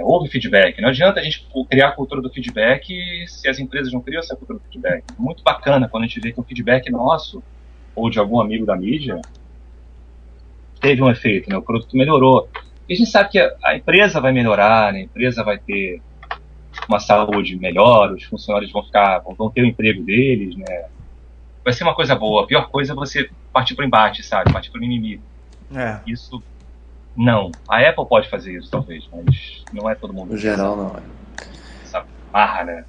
ouve feedback. Não adianta a gente criar a cultura do feedback se as empresas não criam essa cultura do feedback. Muito bacana quando a gente vê que o feedback nosso ou de algum amigo da mídia, teve um efeito, né? O produto melhorou. E a gente sabe que a empresa vai melhorar, né? A empresa vai ter uma saúde melhor, os funcionários vão ter o emprego deles, né? Vai ser uma coisa boa. A pior coisa é você partir para o embate, sabe? Partir para o mimimi. Isso, não. A Apple pode fazer isso, talvez, mas não é todo mundo. No geral, não. Essa barra, né?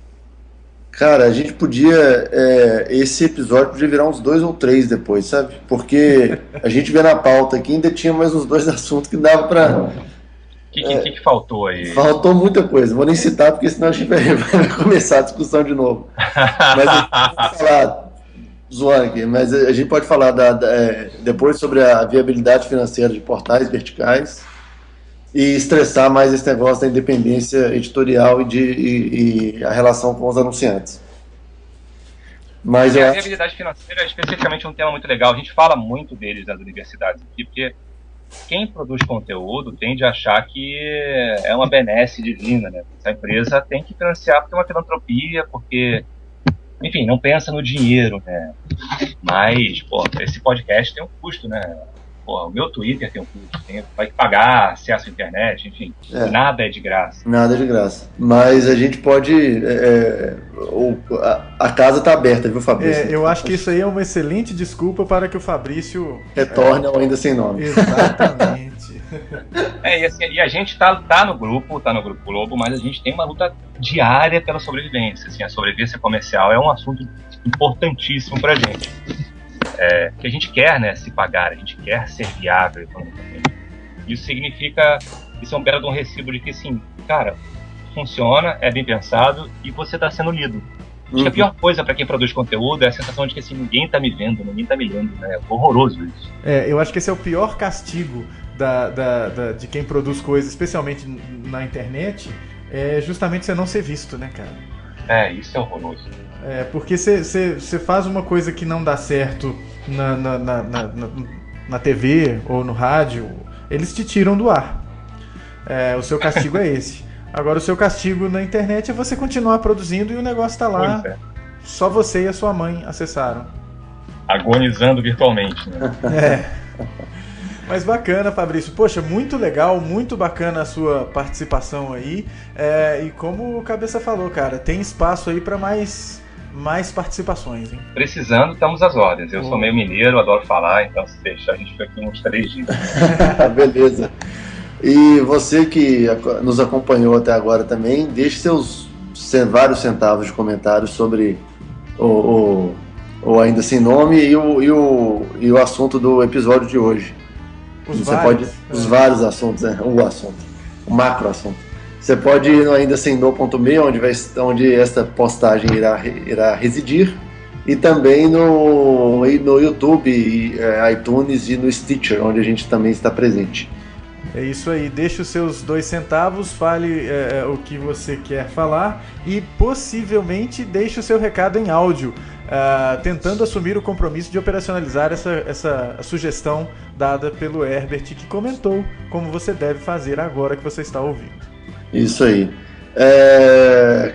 Cara, a gente podia, esse episódio podia virar uns 2 ou 3 depois, sabe? Porque a gente vê na pauta aqui, ainda tinha mais uns 2 assuntos que dava pra... O que faltou aí? Faltou muita coisa, vou nem citar porque senão a gente vai começar a discussão de novo. Mas a gente pode falar, zoando aqui, mas a gente pode falar depois sobre a viabilidade financeira de portais verticais e estressar mais esse negócio da independência editorial e a relação com os anunciantes. Mas a viabilidade financeira é especificamente um tema muito legal. A gente fala muito deles nas universidades aqui, porque quem produz conteúdo tende a achar que é uma benesse divina, né? Essa empresa tem que financiar porque é uma filantropia, porque, enfim, não pensa no dinheiro, né? Mas, esse podcast tem um custo, né? O meu Twitter tem um custo, vai pagar acesso à internet, enfim, nada é de graça. Nada é de graça. Mas a gente pode... a casa está aberta, viu, Fabrício? Eu acho que isso aí é uma excelente desculpa para que o Fabrício... retorne ao Ainda Sem Nome. Exatamente. E a gente tá no grupo Globo, mas a gente tem uma luta diária pela sobrevivência. Assim, a sobrevivência comercial é um assunto importantíssimo pra gente. Que a gente quer, né, se pagar, a gente quer ser viável economicamente. Isso é um belo de um recibo de que, assim, cara, funciona, é bem pensado e você está sendo lido. Acho que a pior coisa para quem produz conteúdo é a sensação de que, assim, ninguém está me vendo, ninguém está me lendo, né? É horroroso isso. Eu acho que esse é o pior castigo de quem produz coisas, especialmente na internet, é justamente você não ser visto, né, cara? Isso é horroroso. Porque você faz uma coisa que não dá certo na TV ou no rádio, eles te tiram do ar. O seu castigo é esse. Agora o seu castigo na internet é você continuar produzindo e o negócio tá lá. Só você e a sua mãe acessaram. Agonizando virtualmente, né? Mas bacana, Fabrício. Poxa, muito legal, muito bacana a sua participação aí. E como o Cabeça falou, cara, tem espaço aí para mais participações, hein? Precisando, estamos às ordens. Eu sou meio mineiro, adoro falar, então se deixar, a gente fica aqui uns 3 dias. Beleza. E você que nos acompanhou até agora também, deixe seus vários centavos de comentários sobre o Ainda Sem Nome e o assunto do episódio de hoje. Os vários assuntos, o macro assunto. Você pode ir no aindasemno.me, onde esta postagem irá residir, e também no YouTube, iTunes e no Stitcher, onde a gente também está presente. É isso aí, deixe os seus 2 centavos, fale o que você quer falar e possivelmente deixe o seu recado em áudio, tentando assumir o compromisso de operacionalizar essa sugestão dada pelo Herbert, que comentou como você deve fazer agora que você está ouvindo. Isso aí.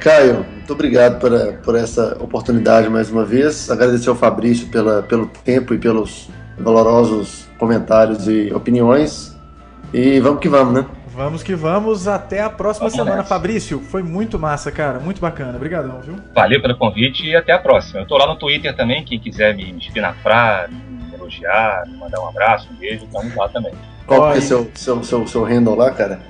Caio, muito obrigado por essa oportunidade mais uma vez. Agradecer ao Fabrício pelo tempo e pelos valorosos comentários e opiniões. E vamos que vamos, né? Vamos que vamos. Até a próxima semana, Fabrício. Foi muito massa, cara. Muito bacana. Obrigadão, viu? Valeu pelo convite e até a próxima. Eu tô lá no Twitter também. Quem quiser me espinafrar, me elogiar, me mandar um abraço, um beijo, estamos lá também. Qual que é seu handle lá, cara?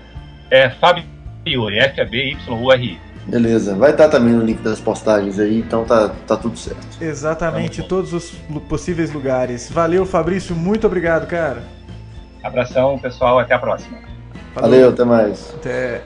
É Fábio Yuri, FABYURI. Beleza. Vai estar também no link das postagens aí, então tá tudo certo. Exatamente, todos os possíveis lugares. Valeu, Fabrício. Muito obrigado, cara. Abração, pessoal. Até a próxima. Valeu, até mais. Até.